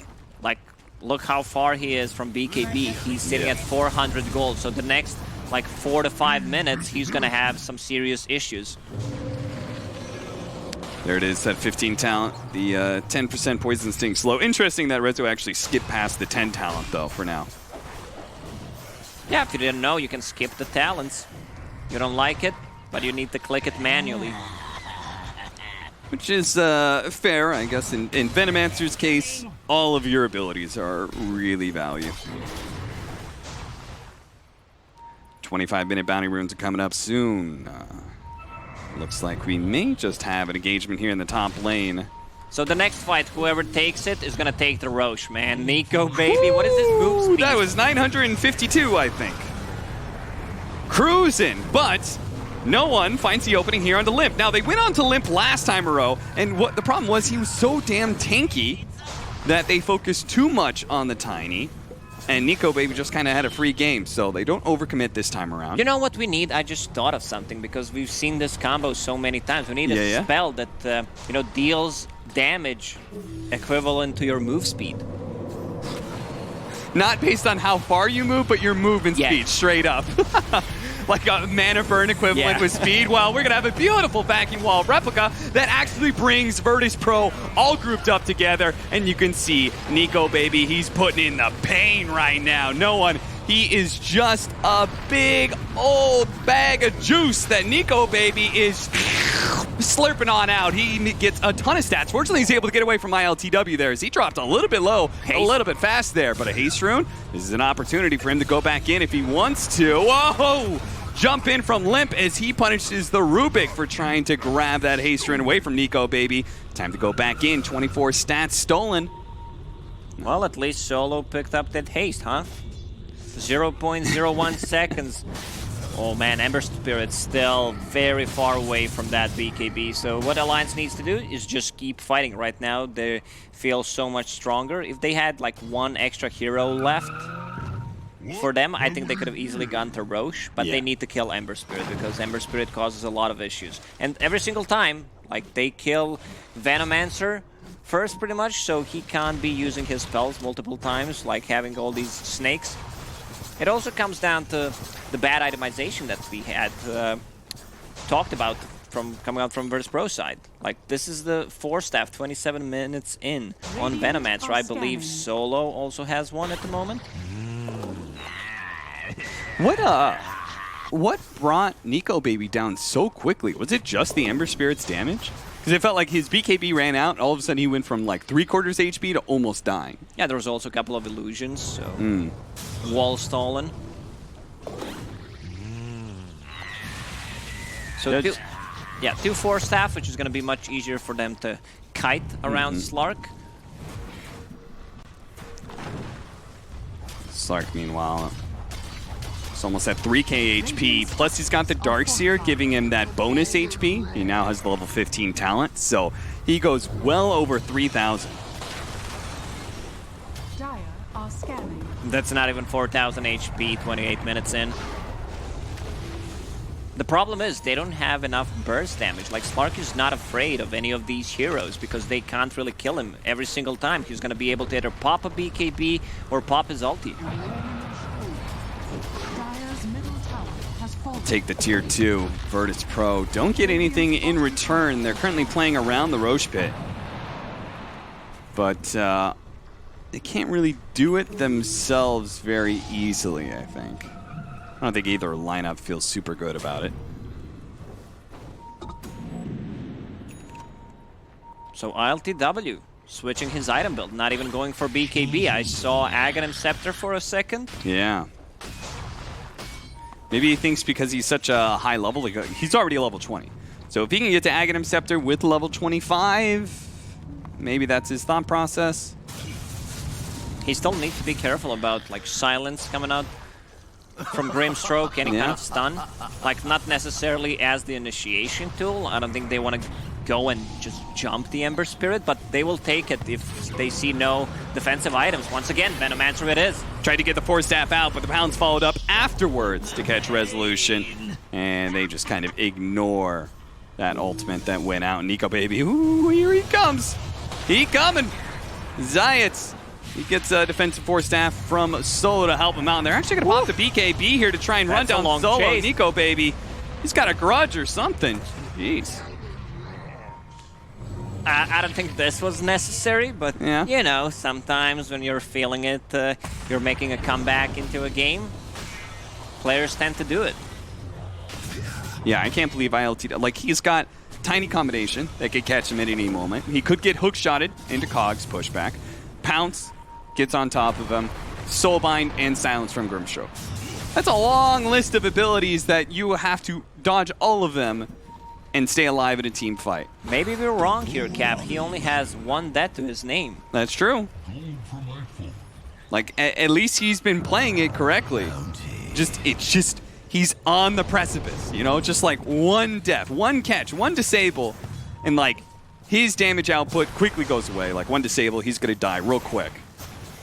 like, look how far he is from BKB. He's sitting at 400 gold, so the next, like, 4 to 5 minutes, he's gonna have some serious issues. There it is, that 15 talent, the 10% Poison Sting slow. Interesting that Rezo actually skipped past the 10 talent, though, for now. Yeah, if you didn't know, you can skip the talents. You don't like it, but you need to click it manually. Which is fair, I guess. In Venomancer's case, all of your abilities are really valued. 25-minute bounty runes are coming up soon. Looks like we may just have an engagement here in the top lane. So the next fight, whoever takes it is gonna take the Roche, man. Nico Baby, what is this move speed? That was 952, I think. Cruising, but no one finds the opening here on the Limp. Now, they went on to Limp last time around, and what the problem was, he was so damn tanky that they focused too much on the Tiny. And Nico Baby just kind of had a free game, so they don't overcommit this time around. You know what we need? I just thought of something, because we've seen this combo so many times. We need a spell that you know, deals damage equivalent to your move speed. Not based on how far you move, but your movement speed, straight up. Like a mana burn equivalent with speed. Well, we're going to have a beautiful vacuum wall replica that actually brings Virtus.pro all grouped up together. And you can see Nico Baby, he's putting in the pain right now. No one, he is just a big old bag of juice that Nico Baby is slurping on out. He gets a ton of stats. Fortunately, he's able to get away from ILTW there as he dropped a little bit low, a little bit fast there. But a haste rune, this is an opportunity for him to go back in if he wants to. Whoa! Jump in from Limp as he punishes the Rubik for trying to grab that haste rune away from Nico, baby. Time to go back in. 24 stats stolen. Well, at least Solo picked up that haste, huh? 0.01 seconds. Oh man, Ember Spirit's still very far away from that BKB. So what Alliance needs to do is just keep fighting. Right now, they feel so much stronger. If they had like one extra hero left for them, I think they could have easily gone to Roche. But they need to kill Ember Spirit because Ember Spirit causes a lot of issues. And every single time, like they kill Venomancer first pretty much, so he can't be using his spells multiple times, like having all these snakes. It also comes down to the bad itemization that we had talked about coming out from Virtus.pro side. Like, this is the 4-staff 27 minutes in on Venomancer. I believe Solo also has one at the moment. What brought Nico baby down so quickly? Was it just the Ember Spirit's damage? Because it felt like his BKB ran out, and all of a sudden he went from like 3/4 HP to almost dying. Yeah, there was also a couple of illusions, so wall stolen. So two 4-staff, which is going to be much easier for them to kite around Slark. Slark, meanwhile, it's almost at 3k HP, plus he's got the Darkseer giving him that bonus HP. He now has the level 15 talent, so he goes well over 3,000. Dire are scanning. That's not even 4,000 HP 28 minutes in. The problem is they don't have enough burst damage. Like, Slark is not afraid of any of these heroes because they can't really kill him every single time. He's going to be able to either pop a BKB or pop his ulti. Dire's middle tower has fallen. Take the tier 2, Virtus.pro. Don't get anything in return. They're currently playing around the Roche pit. But they can't really do it themselves very easily, I think. I don't think either lineup feels super good about it. So ILTW switching his item build, not even going for BKB. I saw Aghanim Scepter for a second. Yeah. Maybe he thinks because he's such a high level, he's already a level 20. So if he can get to Aghanim Scepter with level 25, maybe that's his thought process. He still needs to be careful about like silence coming out from Grimstroke, any kind of stun. Like, not necessarily as the initiation tool. I don't think they want to go and just jump the Ember Spirit, but they will take it if they see no defensive items. Once again, Venomancer it is. Tried to get the 4-staff out, but the Pounds followed up afterwards to catch Resolution. And they just kind of ignore that ultimate that went out. Nico baby, ooh, here he comes. He coming. Zayats. He gets a defensive 4-staff from Solo to help him out. And they're actually going to pop the BKB here to try and run down Solo. Chase. Nico baby, he's got a grudge or something. Jeez. I don't think this was necessary, but you know, sometimes when you're feeling it, you're making a comeback into a game. Players tend to do it. Yeah, I can't believe ILT. Like, he's got tiny combination that could catch him at any moment. He could get hook-shotted into Cog's pushback. Pounce gets on top of him. Soulbind and Silence from Grimstroke. That's a long list of abilities that you have to dodge all of them and stay alive in a team fight. Maybe we're wrong here, Cap. He only has one death to his name. That's true. Like, at least he's been playing it correctly. He's on the precipice, you know? Just like one death, one catch, one disable, and like, his damage output quickly goes away. Like, one disable, he's gonna die real quick.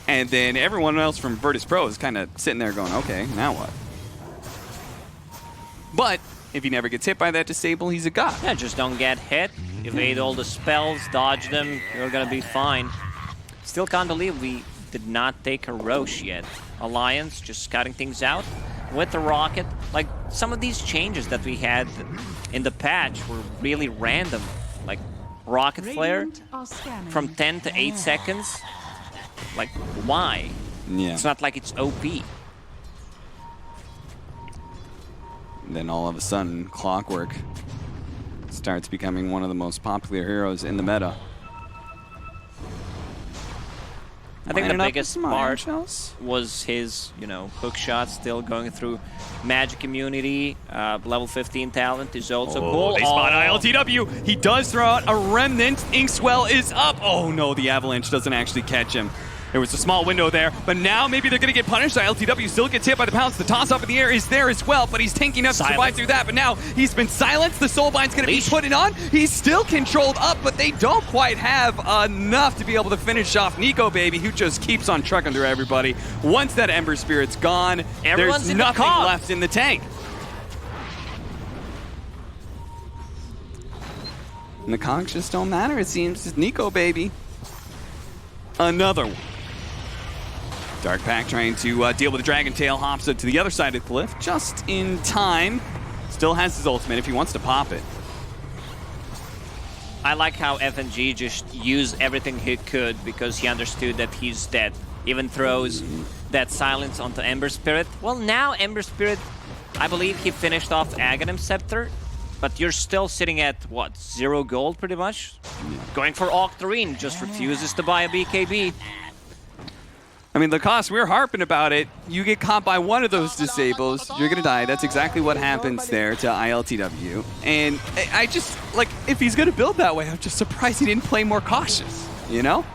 And then everyone else from Virtus.pro is kind of sitting there going, okay, now what? But if he never gets hit by that disable, he's a god. Yeah, just don't get hit. Evade all the spells, dodge them, you're gonna be fine. Still can't believe we did not take a Roche yet. Alliance just scouting things out with the rocket. Like, some of these changes that we had in the patch were really random. Like, rocket flare from 10 to 8 seconds. Like, why? Yeah. It's not like it's OP. And then all of a sudden, Clockwork starts becoming one of the most popular heroes in the meta. I think the Lining up biggest with some iron part shells. was his, hook shot still going through magic immunity. Level 15 talent is also cool. They spot ILTW. He does throw out a remnant. Inkswell is up. Oh no, the avalanche doesn't actually catch him. There was a small window there, but now maybe they're going to get punished. ILTW still gets hit by the pounce. The toss up in the air is there as well, but he's tanking up to survive through that. But now he's been silenced. The Soulbind's going to be put it on. He's still controlled up, but they don't quite have enough to be able to finish off Nico Baby, who just keeps on trucking through everybody. Once that Ember Spirit's gone, there's nothing left in the tank. And the cogs just don't matter, it seems. It's Nico Baby. Another one. Dark Pack trying to deal with the Dragon Tail, hops up to the other side of the cliff just in time. Still has his ultimate if he wants to pop it. I like how FNG just used everything he could because he understood that he's dead. Even throws that silence onto Ember Spirit. Well, now Ember Spirit, I believe he finished off Aghanim Scepter, but you're still sitting at, what, 0 gold pretty much? Yeah. Going for Octarine, just refuses to buy a BKB. I mean, Lacoste, we're harping about it. You get caught by one of those disables, you're going to die. That's exactly what happens there to ILTW. And I just, like, if he's going to build that way, I'm just surprised he didn't play more cautious, you know?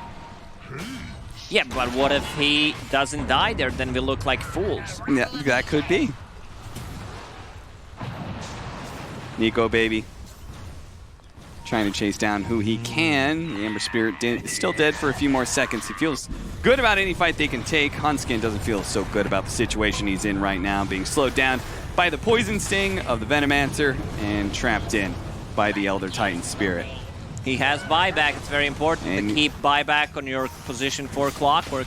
Yeah, but what if he doesn't die there? Then we look like fools. Yeah, that could be. Nico Baby trying to chase down who he can. The Ember Spirit is still dead for a few more seconds. He feels good about any fight they can take. Hunskin doesn't feel so good about the situation he's in right now, being slowed down by the Poison Sting of the Venomancer and trapped in by the Elder Titan Spirit. He has buyback. It's very important to keep buyback on your position for Clockwork.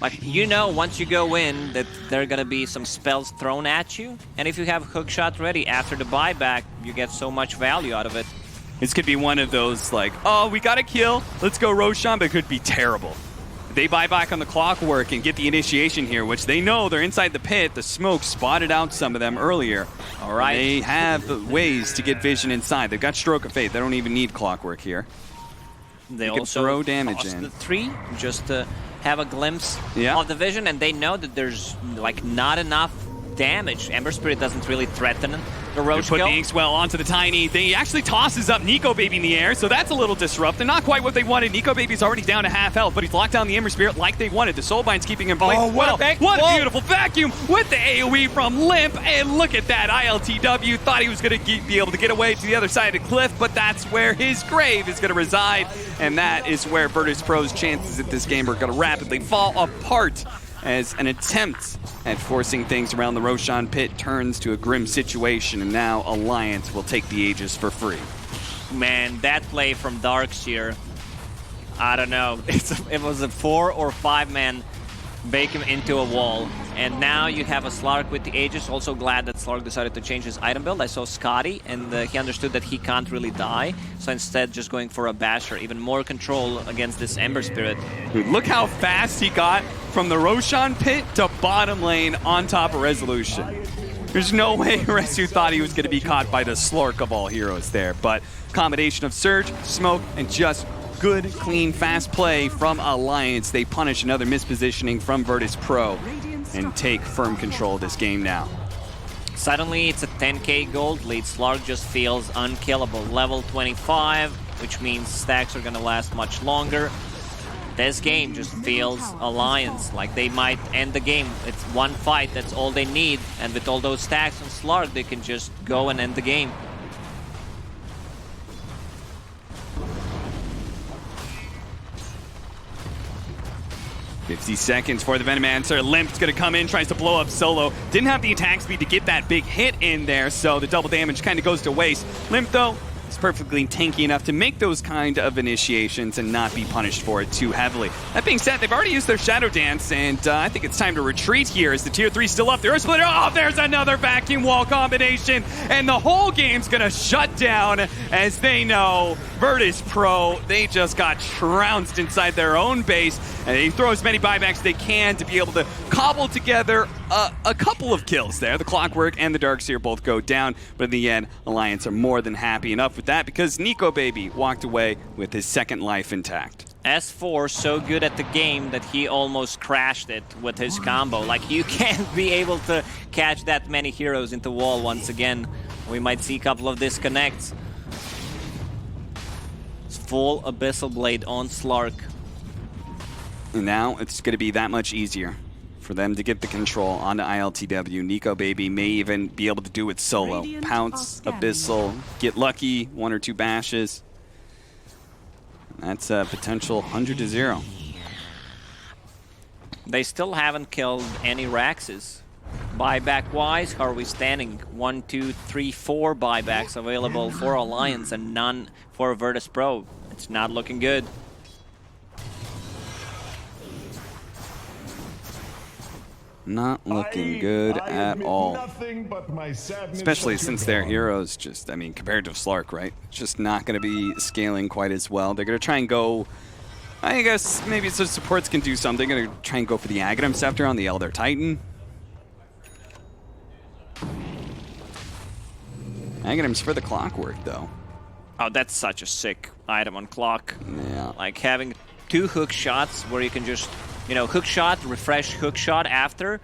Like, once you go in, that there are going to be some spells thrown at you. And if you have hookshot ready after the buyback, you get so much value out of it. This could be one of those, like, oh, we got a kill, let's go Roshan, but it could be terrible. They buy back on the Clockwork and get the initiation here, which they know they're inside the pit. The smoke spotted out some of them earlier. All right. They have ways to get vision inside. They've got Stroke of Fate. They don't even need Clockwork here. They can also throw damage in. The 3 just to have a glimpse of the vision, and they know that there's like not enough damage. Ember Spirit doesn't really threaten the Roche. Put the Inkswell onto the Tiny. He actually tosses up Nico Baby in the air, so that's a little disruptive. Not quite what they wanted. Nico Baby's already down to half health, but he's locked down the Ember Spirit like they wanted. The Soulbind's keeping him placed. Oh, what One beautiful vacuum with the AoE from Limp, and look at that. ILTW thought he was going to be able to get away to the other side of the cliff, but that's where his grave is going to reside, and that is where Virtus.pro's chances at this game are going to rapidly fall apart as an attempt at forcing things around the Roshan pit turns to a grim situation, and now Alliance will take the Aegis for free. Man, that play from Darkseer, I don't know. It was a 4 or 5 man bake him into a wall. And now you have a Slark with the Aegis. Also glad that Slark decided to change his item build. I saw Scotty, and he understood that he can't really die. So instead, just going for a Basher. Even more control against this Ember Spirit. Dude, look how fast he got from the Roshan pit to bottom lane on top of Resolution. There's no way Resu thought he was going to be caught by the Slark of all heroes there. But combination of Surge, Smoke, and just good, clean, fast play from Alliance. They punish another mispositioning from Virtus.pro and take firm control of this game now. Suddenly, it's a 10k gold lead. Slark just feels unkillable. Level 25, which means stacks are going to last much longer. This game just feels Alliance like they might end the game. It's one fight, that's all they need. And with all those stacks on Slark, they can just go and end the game. $50 seconds for the Venomancer. Limp's going to come in, tries to blow up Solo. Didn't have the attack speed to get that big hit in there, so the double damage kind of goes to waste. Limp, though, is perfectly tanky enough to make those kind of initiations and not be punished for it too heavily. That being said, they've already used their Shadow Dance, and I think it's time to retreat here as the Tier 3 still up. The Earth Splitter, oh, there's another vacuum wall combination, and the whole game's gonna shut down as they know Virtus.pro, they just got trounced inside their own base, and they throw as many buybacks as they can to be able to cobble together a couple of kills there. The Clockwork and the Darkseer both go down, but in the end, Alliance are more than happy enough with that because Nico Baby walked away with his second life intact. S4 so good at the game that he almost crashed it with his combo. Like, you can't be able to catch that many heroes into wall once again. We might see a couple of disconnects. It's full Abyssal Blade on Slark. And now it's going to be that much easier for them to get the control onto ILTW. Nico Baby may even be able to do it solo. Radiant Pounce, are scanning. Abyssal, get lucky, 1 or 2 bashes. That's a potential 100-0. They still haven't killed any Raxes. Buyback-wise, how are we standing? 1, 2, 3, 4 buybacks available for Alliance and none for Virtus.pro. It's not looking good. Not looking good at all. Especially since their heroes just, I mean, compared to Slark, right? Just not going to be scaling quite as well. They're going to try and go, I guess maybe so supports can do something. They're going to try and go for the Aghanim Scepter on the Elder Titan. Aghanim's for the Clockwork, though. Oh, that's such a sick item on Clock. Yeah. Like having 2 hook shots where you can just, you know, hook shot, refresh hook shot after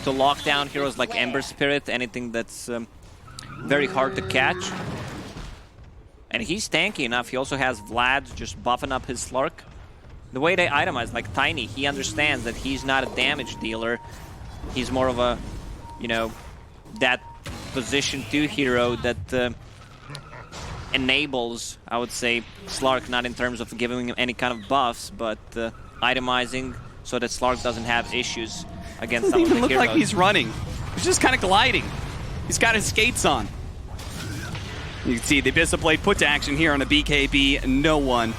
to lock down heroes like Ember Spirit, anything that's very hard to catch. And he's tanky enough. He also has Vlad just buffing up his Slark. The way they itemize, like Tiny, he understands that he's not a damage dealer. He's more of a, you know, that position 2 hero that enables, I would say, Slark, not in terms of giving him any kind of buffs, but itemizing so that Slark doesn't have issues against some of the Doesn't even look heroes. like he's running. He's just kind of gliding. He's got his skates on. You can see the Abyssal Blade put to action here on a BKB. No one.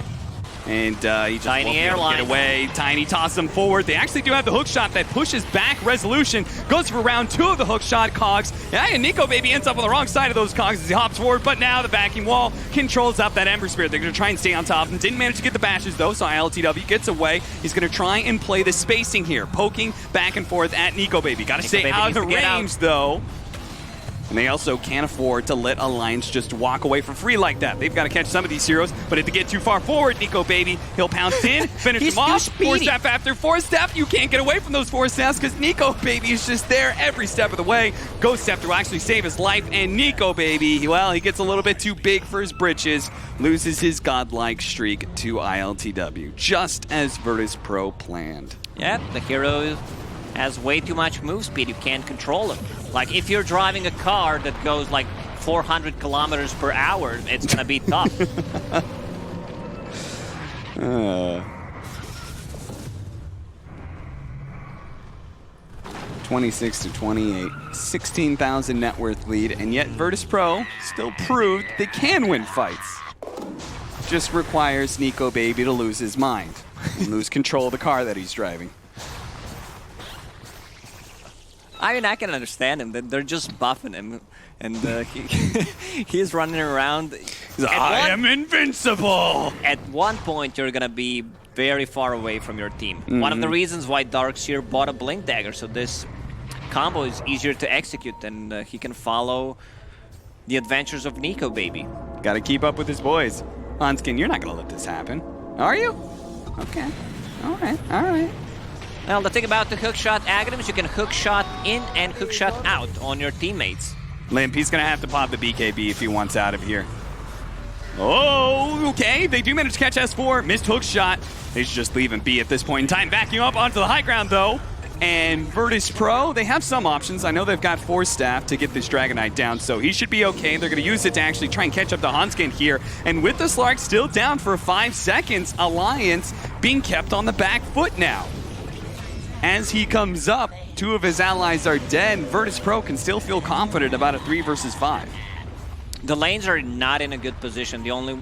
And he just Tiny won't be able to airline. get away. Tiny tosses him forward. They actually do have the hook shot that pushes back Resolution. Goes for round 2 of the hook shot cogs. Yeah, and Nico Baby ends up on the wrong side of those cogs as he hops forward. But now the backing wall controls up that Ember Spirit. They're going to try and stay on top of him. Didn't manage to get the bashes though, so ILTW gets away. He's going to try and play the spacing here, poking back and forth at Nico Baby. Got to stay Baby out of the needs to get range though. And they also can't afford to let Alliance just walk away for free like that. They've got to catch some of these heroes, but if they get too far forward, Nico Baby, he'll pounce in, finish He's him off. too 4 speedy. step after 4 step, you can't get away from those 4 steps because Nico Baby is just there every step of the way. Ghost Scepter will actually save his life, and Nico Baby, well, he gets a little bit too big for his britches, loses his godlike streak to ILTW, just as Virtus.pro planned. Yeah, the hero has way too much move speed. You can't control him. Like, if you're driving a car that goes like 400 kilometers per hour, it's gonna be tough. 26 to 28, 16,000 net worth lead, and yet Virtus.pro still proved they can win fights. Just requires Nico Baby to lose his mind and lose control of the car that he's driving. I mean, I can understand him. They're just buffing him, and he's running around. I am invincible! At one point, you're gonna be very far away from your team. One of the reasons why Darkseer bought a Blink Dagger, so this combo is easier to execute, and he can follow the adventures of Nico Baby. Got to keep up with his boys. Hanskin, you're not going to let this happen, are you? Okay. All right. All right. Now, the thing about the hookshot Aghanims, you can hookshot in and hookshot out on your teammates. Limp, he's going to have to pop the BKB if he wants out of here. Oh, okay. They do manage to catch S4. Missed hook shot. They should just leave him be at this point in time. Backing up onto the high ground, though. And Virtus.pro, they have some options. I know they've got Force Staff to get this Dragon Knight down, so he should be okay. They're going to use it to actually try and catch up to Hanskin here. And with the Slark still down for 5 seconds, Alliance being kept on the back foot now. As he comes up, 2 of his allies are dead. Virtus.pro can still feel confident about a 3 versus 5. The lanes are not in a good position. The only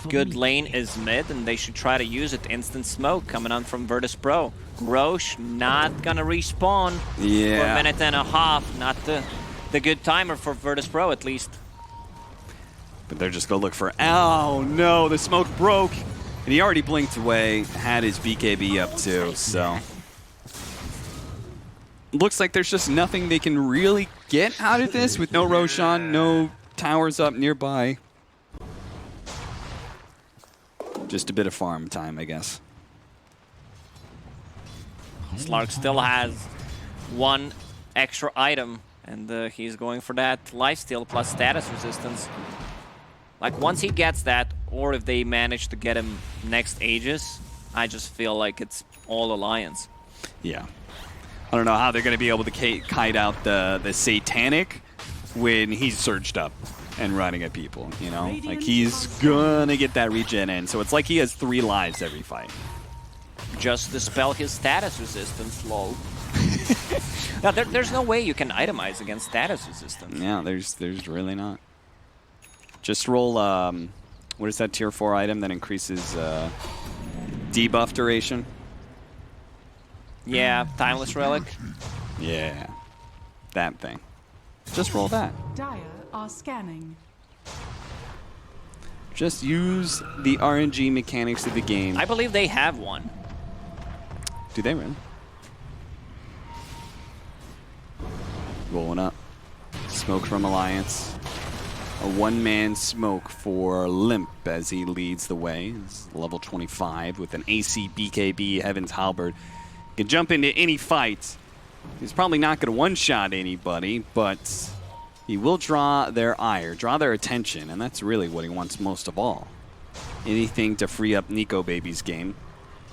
good lane is mid, and they should try to use it. Instant smoke coming on from Virtus.pro. Roche not gonna respawn for a minute and a half. Not the good timer for Virtus.pro, at least. But they're just gonna look for, oh no, the smoke broke. And he already blinked away, had his BKB up too, so. Looks like there's just nothing they can really get out of this with no Roshan, no towers up nearby. Just a bit of farm time, I guess. Slark still has one extra item, and he's going for that lifesteal plus status resistance. Like, once he gets that, or if they manage to get him next Aegis, I just feel like it's all Alliance. Yeah. I don't know how they're going to be able to kite out the Satanic when he's surged up and running at people, you know? Like, he's going to get that regen in, so it's like he has 3 lives every fight. Just dispel his status resistance, lol. Now, there's no way you can itemize against status resistance. Yeah, there's really not. Just roll, what is that tier 4 item that increases debuff duration? Yeah, Timeless Relic. Yeah, that thing. Just roll that. Dire are scanning. Just use the RNG mechanics of the game. I believe they have one. Do they really? Rolling up. Smoke from Alliance. A one-man smoke for Limp as he leads the way. He's level 25 with an AC BKB Heaven's Halberd. Can jump into any fight. He's probably not going to one-shot anybody, but he will draw their ire, draw their attention, and that's really what he wants most of all. Anything to free up Nico Baby's game.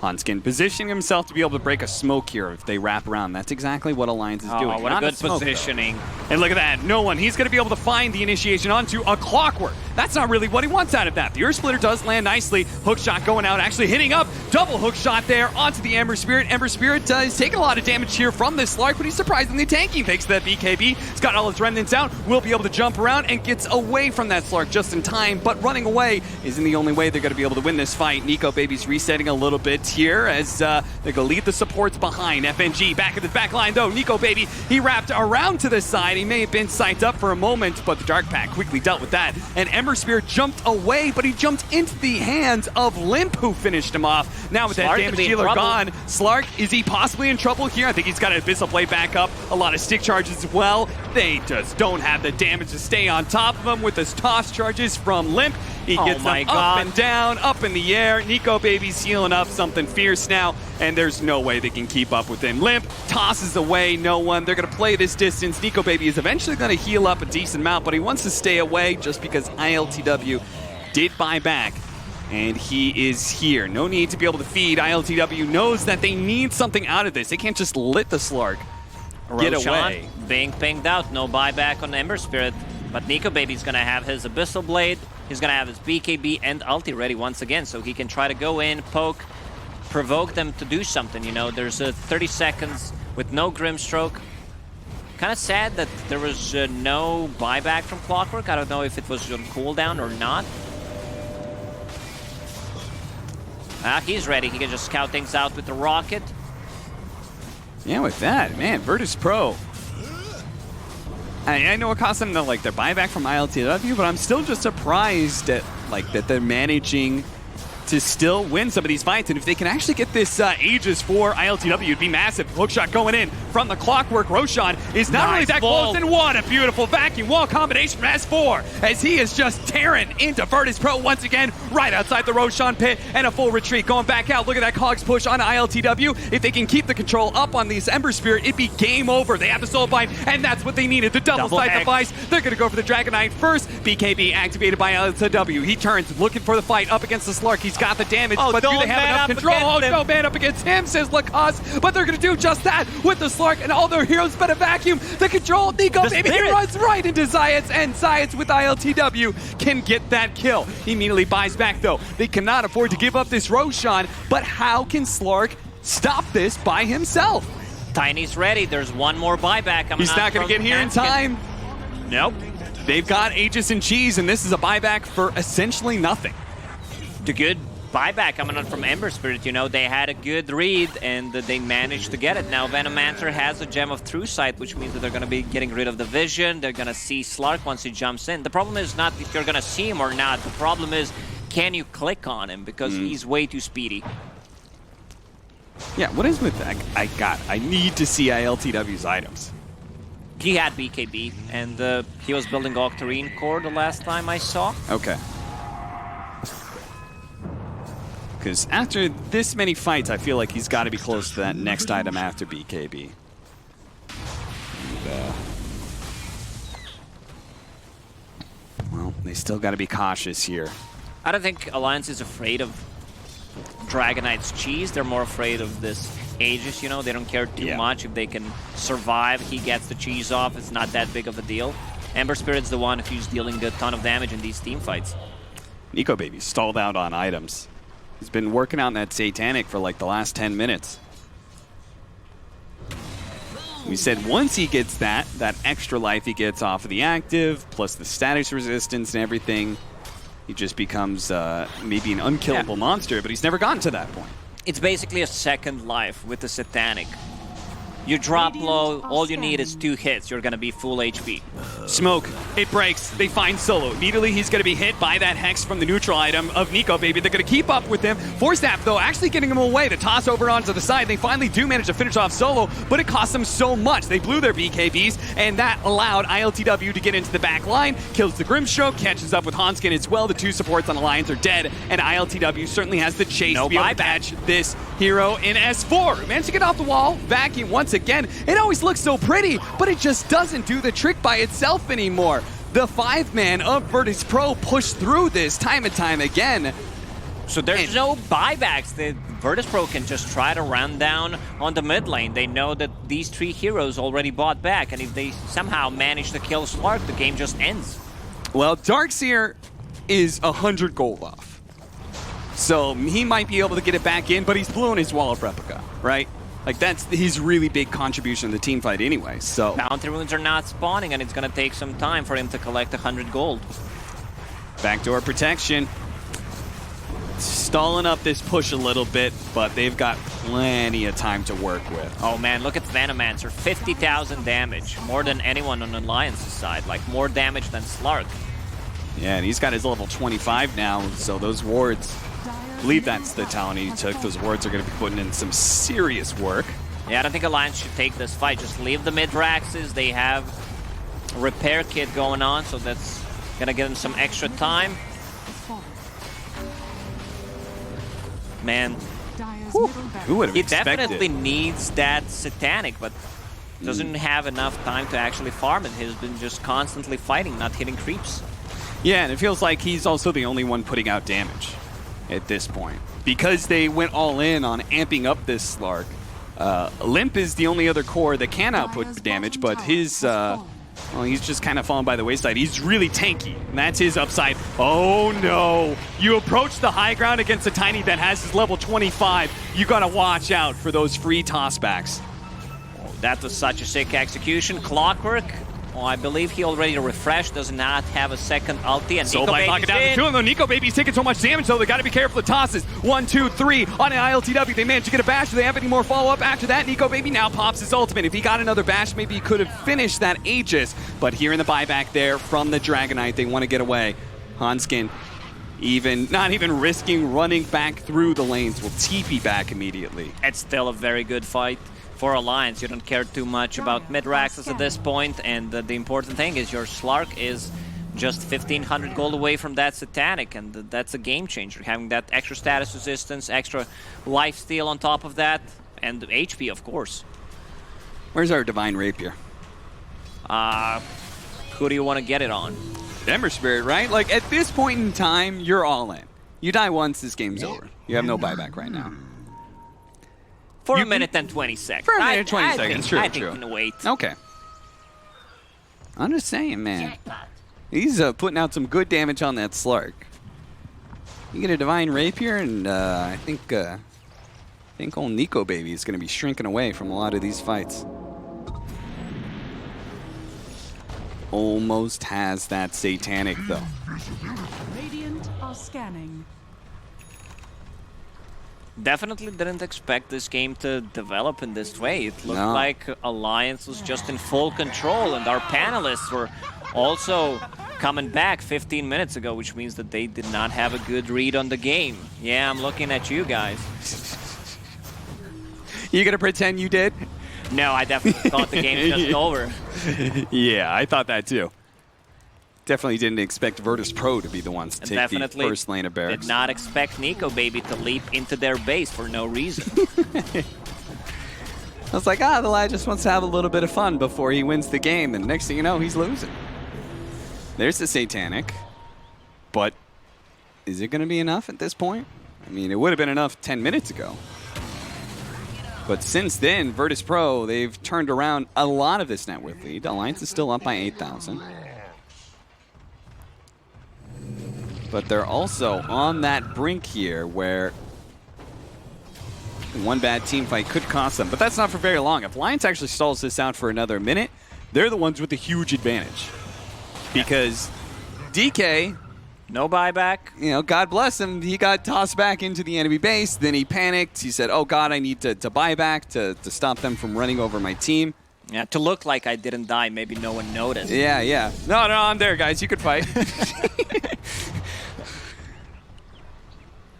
Hanskin positioning himself to be able to break a smoke here if they wrap around. That's exactly what Alliance is doing. What a good positioning. And look at that. No one. He's going to be able to find the initiation onto a Clockwork. That's not really what he wants out of that. The Earth Splitter does land nicely. Hook shot going out, actually hitting up. Double hook shot there onto the Ember Spirit. Ember Spirit is taking a lot of damage here from this Slark, but he's surprisingly tanking thanks to that BKB. He's got all his remnants out. Will be able to jump around and gets away from that Slark just in time, but running away isn't the only way they're going to be able to win this fight. Nico Baby's resetting a little bit here as they're going to leave the supports behind. FNG back at the back line though. Nico Baby, he wrapped around to the side. He may have been psyched up for a moment, but the Dark Pack quickly dealt with that. And Ember Spirit jumped away, but he jumped into the hands of Limp, who finished him off. Now with that damage dealer gone, Slark, is he possibly in trouble here? I think he's got an Abyssal Blade back up, a lot of stick charges as well. They just don't have the damage to stay on top of him with his toss charges from Limp. He gets them up and down, up in the air. Nico Baby's healing up something fierce now, and there's no way they can keep up with him. Limp tosses away no one. They're going to play this distance. Nico Baby is eventually going to heal up a decent amount, but he wants to stay away just because ILTW did buy back, and he is here. No need to be able to feed. ILTW knows that they need something out of this. They can't just let the Slark get away. Being pinged out, no buyback on Ember Spirit, but Nico Baby's going to have his Abyssal Blade. He's going to have his BKB and ulti ready once again, so he can try to go in, poke, provoke them to do something. You know, there's 30 seconds with no Grimstroke. Kind of sad that there was no buyback from Clockwork. I don't know if it was on cooldown or not. He's ready. He can just scout things out with the rocket. Yeah, with that, man, Virtus.pro. I know it cost them their buyback from ILTW, but I'm still just surprised at that they're managing to still win some of these fights. And if they can actually get this Aegis for ILTW, it'd be massive. Hookshot going in from the Clockwork. Roshan is not only that close, and what a beautiful vacuum wall combination from S4 as he is just tearing into Virtus.pro once again, right outside the Roshan pit, and a full retreat going back out. Look at that Cogs push on ILTW. If they can keep the control up on these Ember Spirit, it'd be game over. They have the Soul Bind, and that's what they needed. The double sight device. They're going to go for the Dragonite first. BKB activated by ILTW. He turns, looking for the fight up against the Slark. He's got the damage, but do they have enough control? Oh, no man up against him, says Lacoste, but they're going to do just that with the Slark, and all their heroes but a vacuum. The control, Nico Baby, he runs right into Zayats, and Zayats with ILTW can get that kill. He immediately buys back, though. They cannot afford to give up this Roshan, but how can Slark stop this by himself? Tiny's ready. There's one more buyback. He's not going to get here in time. Nope. They've got Aegis and Cheese, and this is a buyback for essentially nothing. The good buyback coming on from Ember Spirit, you know, they had a good read and they managed to get it. Now Venomancer has a Gem of True Sight, which means that they're going to be getting rid of the vision. They're going to see Slark once he jumps in. The problem is not if you're going to see him or not. The problem is, can you click on him? Because he's way too speedy. Yeah, what is with that? I need to see ILTW's items. He had BKB, and he was building Octarine Core the last time I saw. Okay. Because after this many fights, I feel like he's got to be close to that next item after BKB. And, well, they still got to be cautious here. I don't think Alliance is afraid of Dragonite's cheese. They're more afraid of this Aegis, you know. They don't care too much if they can survive. He gets the cheese off. It's not that big of a deal. Ember Spirit's the one who's dealing a ton of damage in these team fights. Nico Baby stalled out on items. He's been working on that Satanic for like the last 10 minutes. We said once he gets that extra life he gets off of the active, plus the status resistance and everything, he just becomes maybe an unkillable monster, but he's never gotten to that point. It's basically a second life with the Satanic. You drop low, all you need is 2 hits, you're gonna be full HP. Smoke, it breaks, they find Solo. Immediately he's gonna be hit by that Hex from the neutral item of Nico Baby. They're gonna keep up with him. Force Snap though, actually getting him away. The toss over onto the side. They finally do manage to finish off Solo, but it cost them so much. They blew their BKBs, and that allowed ILTW to get into the back line, kills the Grimstroke, catches up with Hanskin as well. The 2 supports on Alliance are dead, and ILTW certainly has the chase to be able to catch this hero in S4. Managed to get off the wall, vacuum once again. It always looks so pretty, but it just doesn't do the trick by itself anymore. The 5-man of Virtus.pro pushed through this time and time again. So there's no buybacks. The Virtus.pro can just try to run down on the mid lane. They know that these 3 heroes already bought back, and if they somehow manage to kill Slark, the game just ends. Well, Darkseer is 100 gold off. So he might be able to get it back in, but he's blown his wall of replica, right? Like, that's his really big contribution to the team fight anyway, so... Bounty runes are not spawning, and it's going to take some time for him to collect 100 gold. Backdoor protection. Stalling up this push a little bit, but they've got plenty of time to work with. Oh man, look at Venomancer, 50,000 damage. More than anyone on Alliance's side, like more damage than Slark. Yeah, and he's got his level 25 now, so those wards... I believe that's the talent he took. Those wards are going to be putting in some serious work. Yeah, I don't think Alliance should take this fight. Just leave the mid-Raxes. They have a repair kit going on, so that's going to give them some extra time. Man, who would have he expected? definitely needs that Satanic, but doesn't have enough time to actually farm it. He's been just constantly fighting, not hitting creeps. Yeah, and it feels like he's also the only one putting out damage at this point. Because they went all in on amping up this Slark, Limp is the only other core that can output damage, but his, well, he's just kind of fallen by the wayside. He's really tanky, and that's his upside. Oh no! You approach the high ground against a Tiny that has his level 25. You gotta watch out for those free tossbacks. Oh, that was such a sick execution. Clockwork. Oh, I believe he already refreshed, does not have a second ulti, and Nico Baby's knocking down the 2 of them. Nico Baby's taking so much damage, though. They got to be careful of the tosses. 1, 2, 3 on an ILTW. They managed to get a bash. Do they have any more follow-up? After that, Nico Baby now pops his ultimate. If he got another bash, maybe he could have finished that Aegis. But here in the buyback there from the Dragonite, they want to get away. Hanskin, not even risking running back through the lanes, will TP back immediately. It's still a very good fight for Alliance. You don't care too much about mid-Raxes at this point, and the important thing is your Slark is just 1,500 gold away from that Satanic, and that's a game changer. Having that extra status resistance, extra life steal on top of that, and HP, of course. Where's our Divine Rapier? Who do you want to get it on? Ember Spirit, right? Like, at this point in time, you're all in. You die once, this game's over. You have no buyback right now. For a minute and 20 seconds. For a minute and 20 seconds, true, I think we can wait. Okay. I'm just saying, man. He's putting out some good damage on that Slark. You get a Divine Rapier, and I think old Nico Baby is going to be shrinking away from a lot of these fights. almost has that Satanic, though. Radiant are scanning. Definitely didn't expect this game to develop in this way. It looked like Alliance was just in full control, and our panelists were also coming back 15 minutes ago, which means that they did not have a good read on the game. Yeah, I'm looking at you guys. You gonna pretend you did? No, I definitely thought the game was just over. Yeah, I thought that too. Definitely didn't expect Virtus.pro to be the ones to take the first lane of barracks. Did not expect Nico Baby to leap into their base for no reason. I was like, the lad just wants to have a little bit of fun before he wins the game, and next thing you know, he's losing. There's the Satanic, but is it going to be enough at this point? I mean, it would have been enough 10 minutes ago. But since then, Virtus.pro, they've turned around a lot of this net worth lead. Alliance is still up by 8,000. But they're also on that brink here where one bad team fight could cost them. But that's not for very long. If Alliance actually stalls this out for another minute, they're the ones with the huge advantage. Because DK, no buyback. You know, God bless him, he got tossed back into the enemy base. Then he panicked. He said, oh God, I need to buy back to stop them from running over my team. Yeah, to look like I didn't die, maybe no one noticed. Yeah. No, I'm there, guys. You could fight.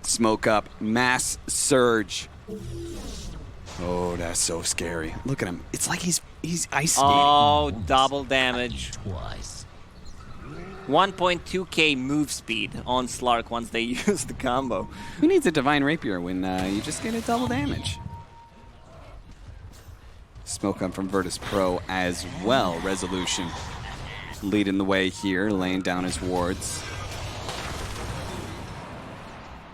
Smoke up. Mass surge. Oh, that's so scary. Look at him. It's like he's ice skating. Oh, double damage. Twice. 1.2k move speed on Slark once they use the combo. Who needs a Divine Rapier when you just get a double damage? Smoke up from Virtus.pro as well. Resolution leading the way here, laying down his wards.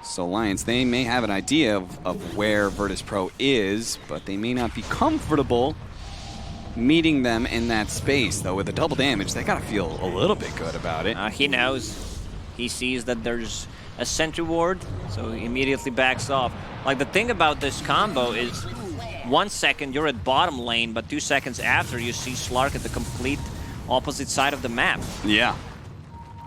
So Alliance, they may have an idea of where Virtus.pro is, but they may not be comfortable meeting them in that space. Though with the double damage, they gotta feel a little bit good about it. He knows. He sees that there's a sentry ward, so he immediately backs off. Like, the thing about this combo is 1 second you're at bottom lane, but 2 seconds after you see Slark at the complete opposite side of the map. Yeah.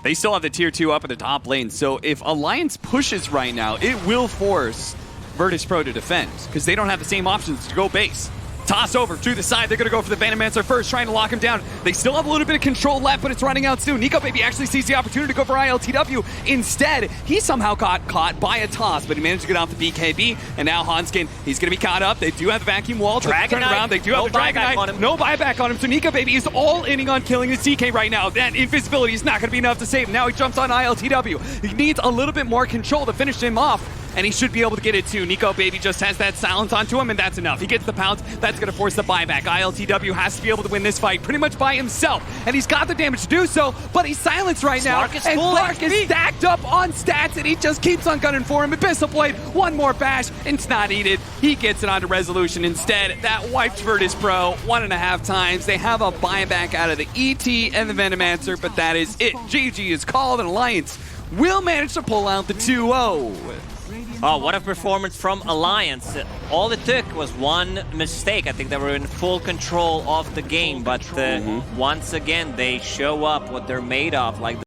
They still have the tier 2 up at the top lane, so if Alliance pushes right now, it will force Virtus.pro to defend, because they don't have the same options to go base. Toss over to the side. They're going to go for the Venomancer first, trying to lock him down. They still have a little bit of control left, but it's running out soon. Nico Baby actually sees the opportunity to go for ILTW. Instead, he somehow got caught by a toss, but he managed to get off the BKB. And now Hanskin, he's going to be caught up. They do have the vacuum wall to turn around. They do have the Dragon Knight. No buyback on him. So Nico Baby is all inning on killing his DK right now. That invisibility is not going to be enough to save him. Now he jumps on ILTW. He needs a little bit more control to finish him off. And he should be able to get it too. Nico Baby just has that silence onto him, and that's enough. He gets the pounce. That's going to force the buyback. ILTW has to be able to win this fight pretty much by himself. And he's got the damage to do so, but he's silenced right now. And Slark is stacked up on stats, and he just keeps on gunning for him. Abyssal Blade, one more bash, and it's not needed. He gets it onto Resolution instead. That wiped Virtus.pro 1.5 times. They have a buyback out of the ET and the Venomancer, but that is it. GG is called, and Alliance will manage to pull out the 2-0. Oh, what a performance from Alliance. All it took was one mistake. I think they were in full control of the game, but once again, they show up what they're made of. Like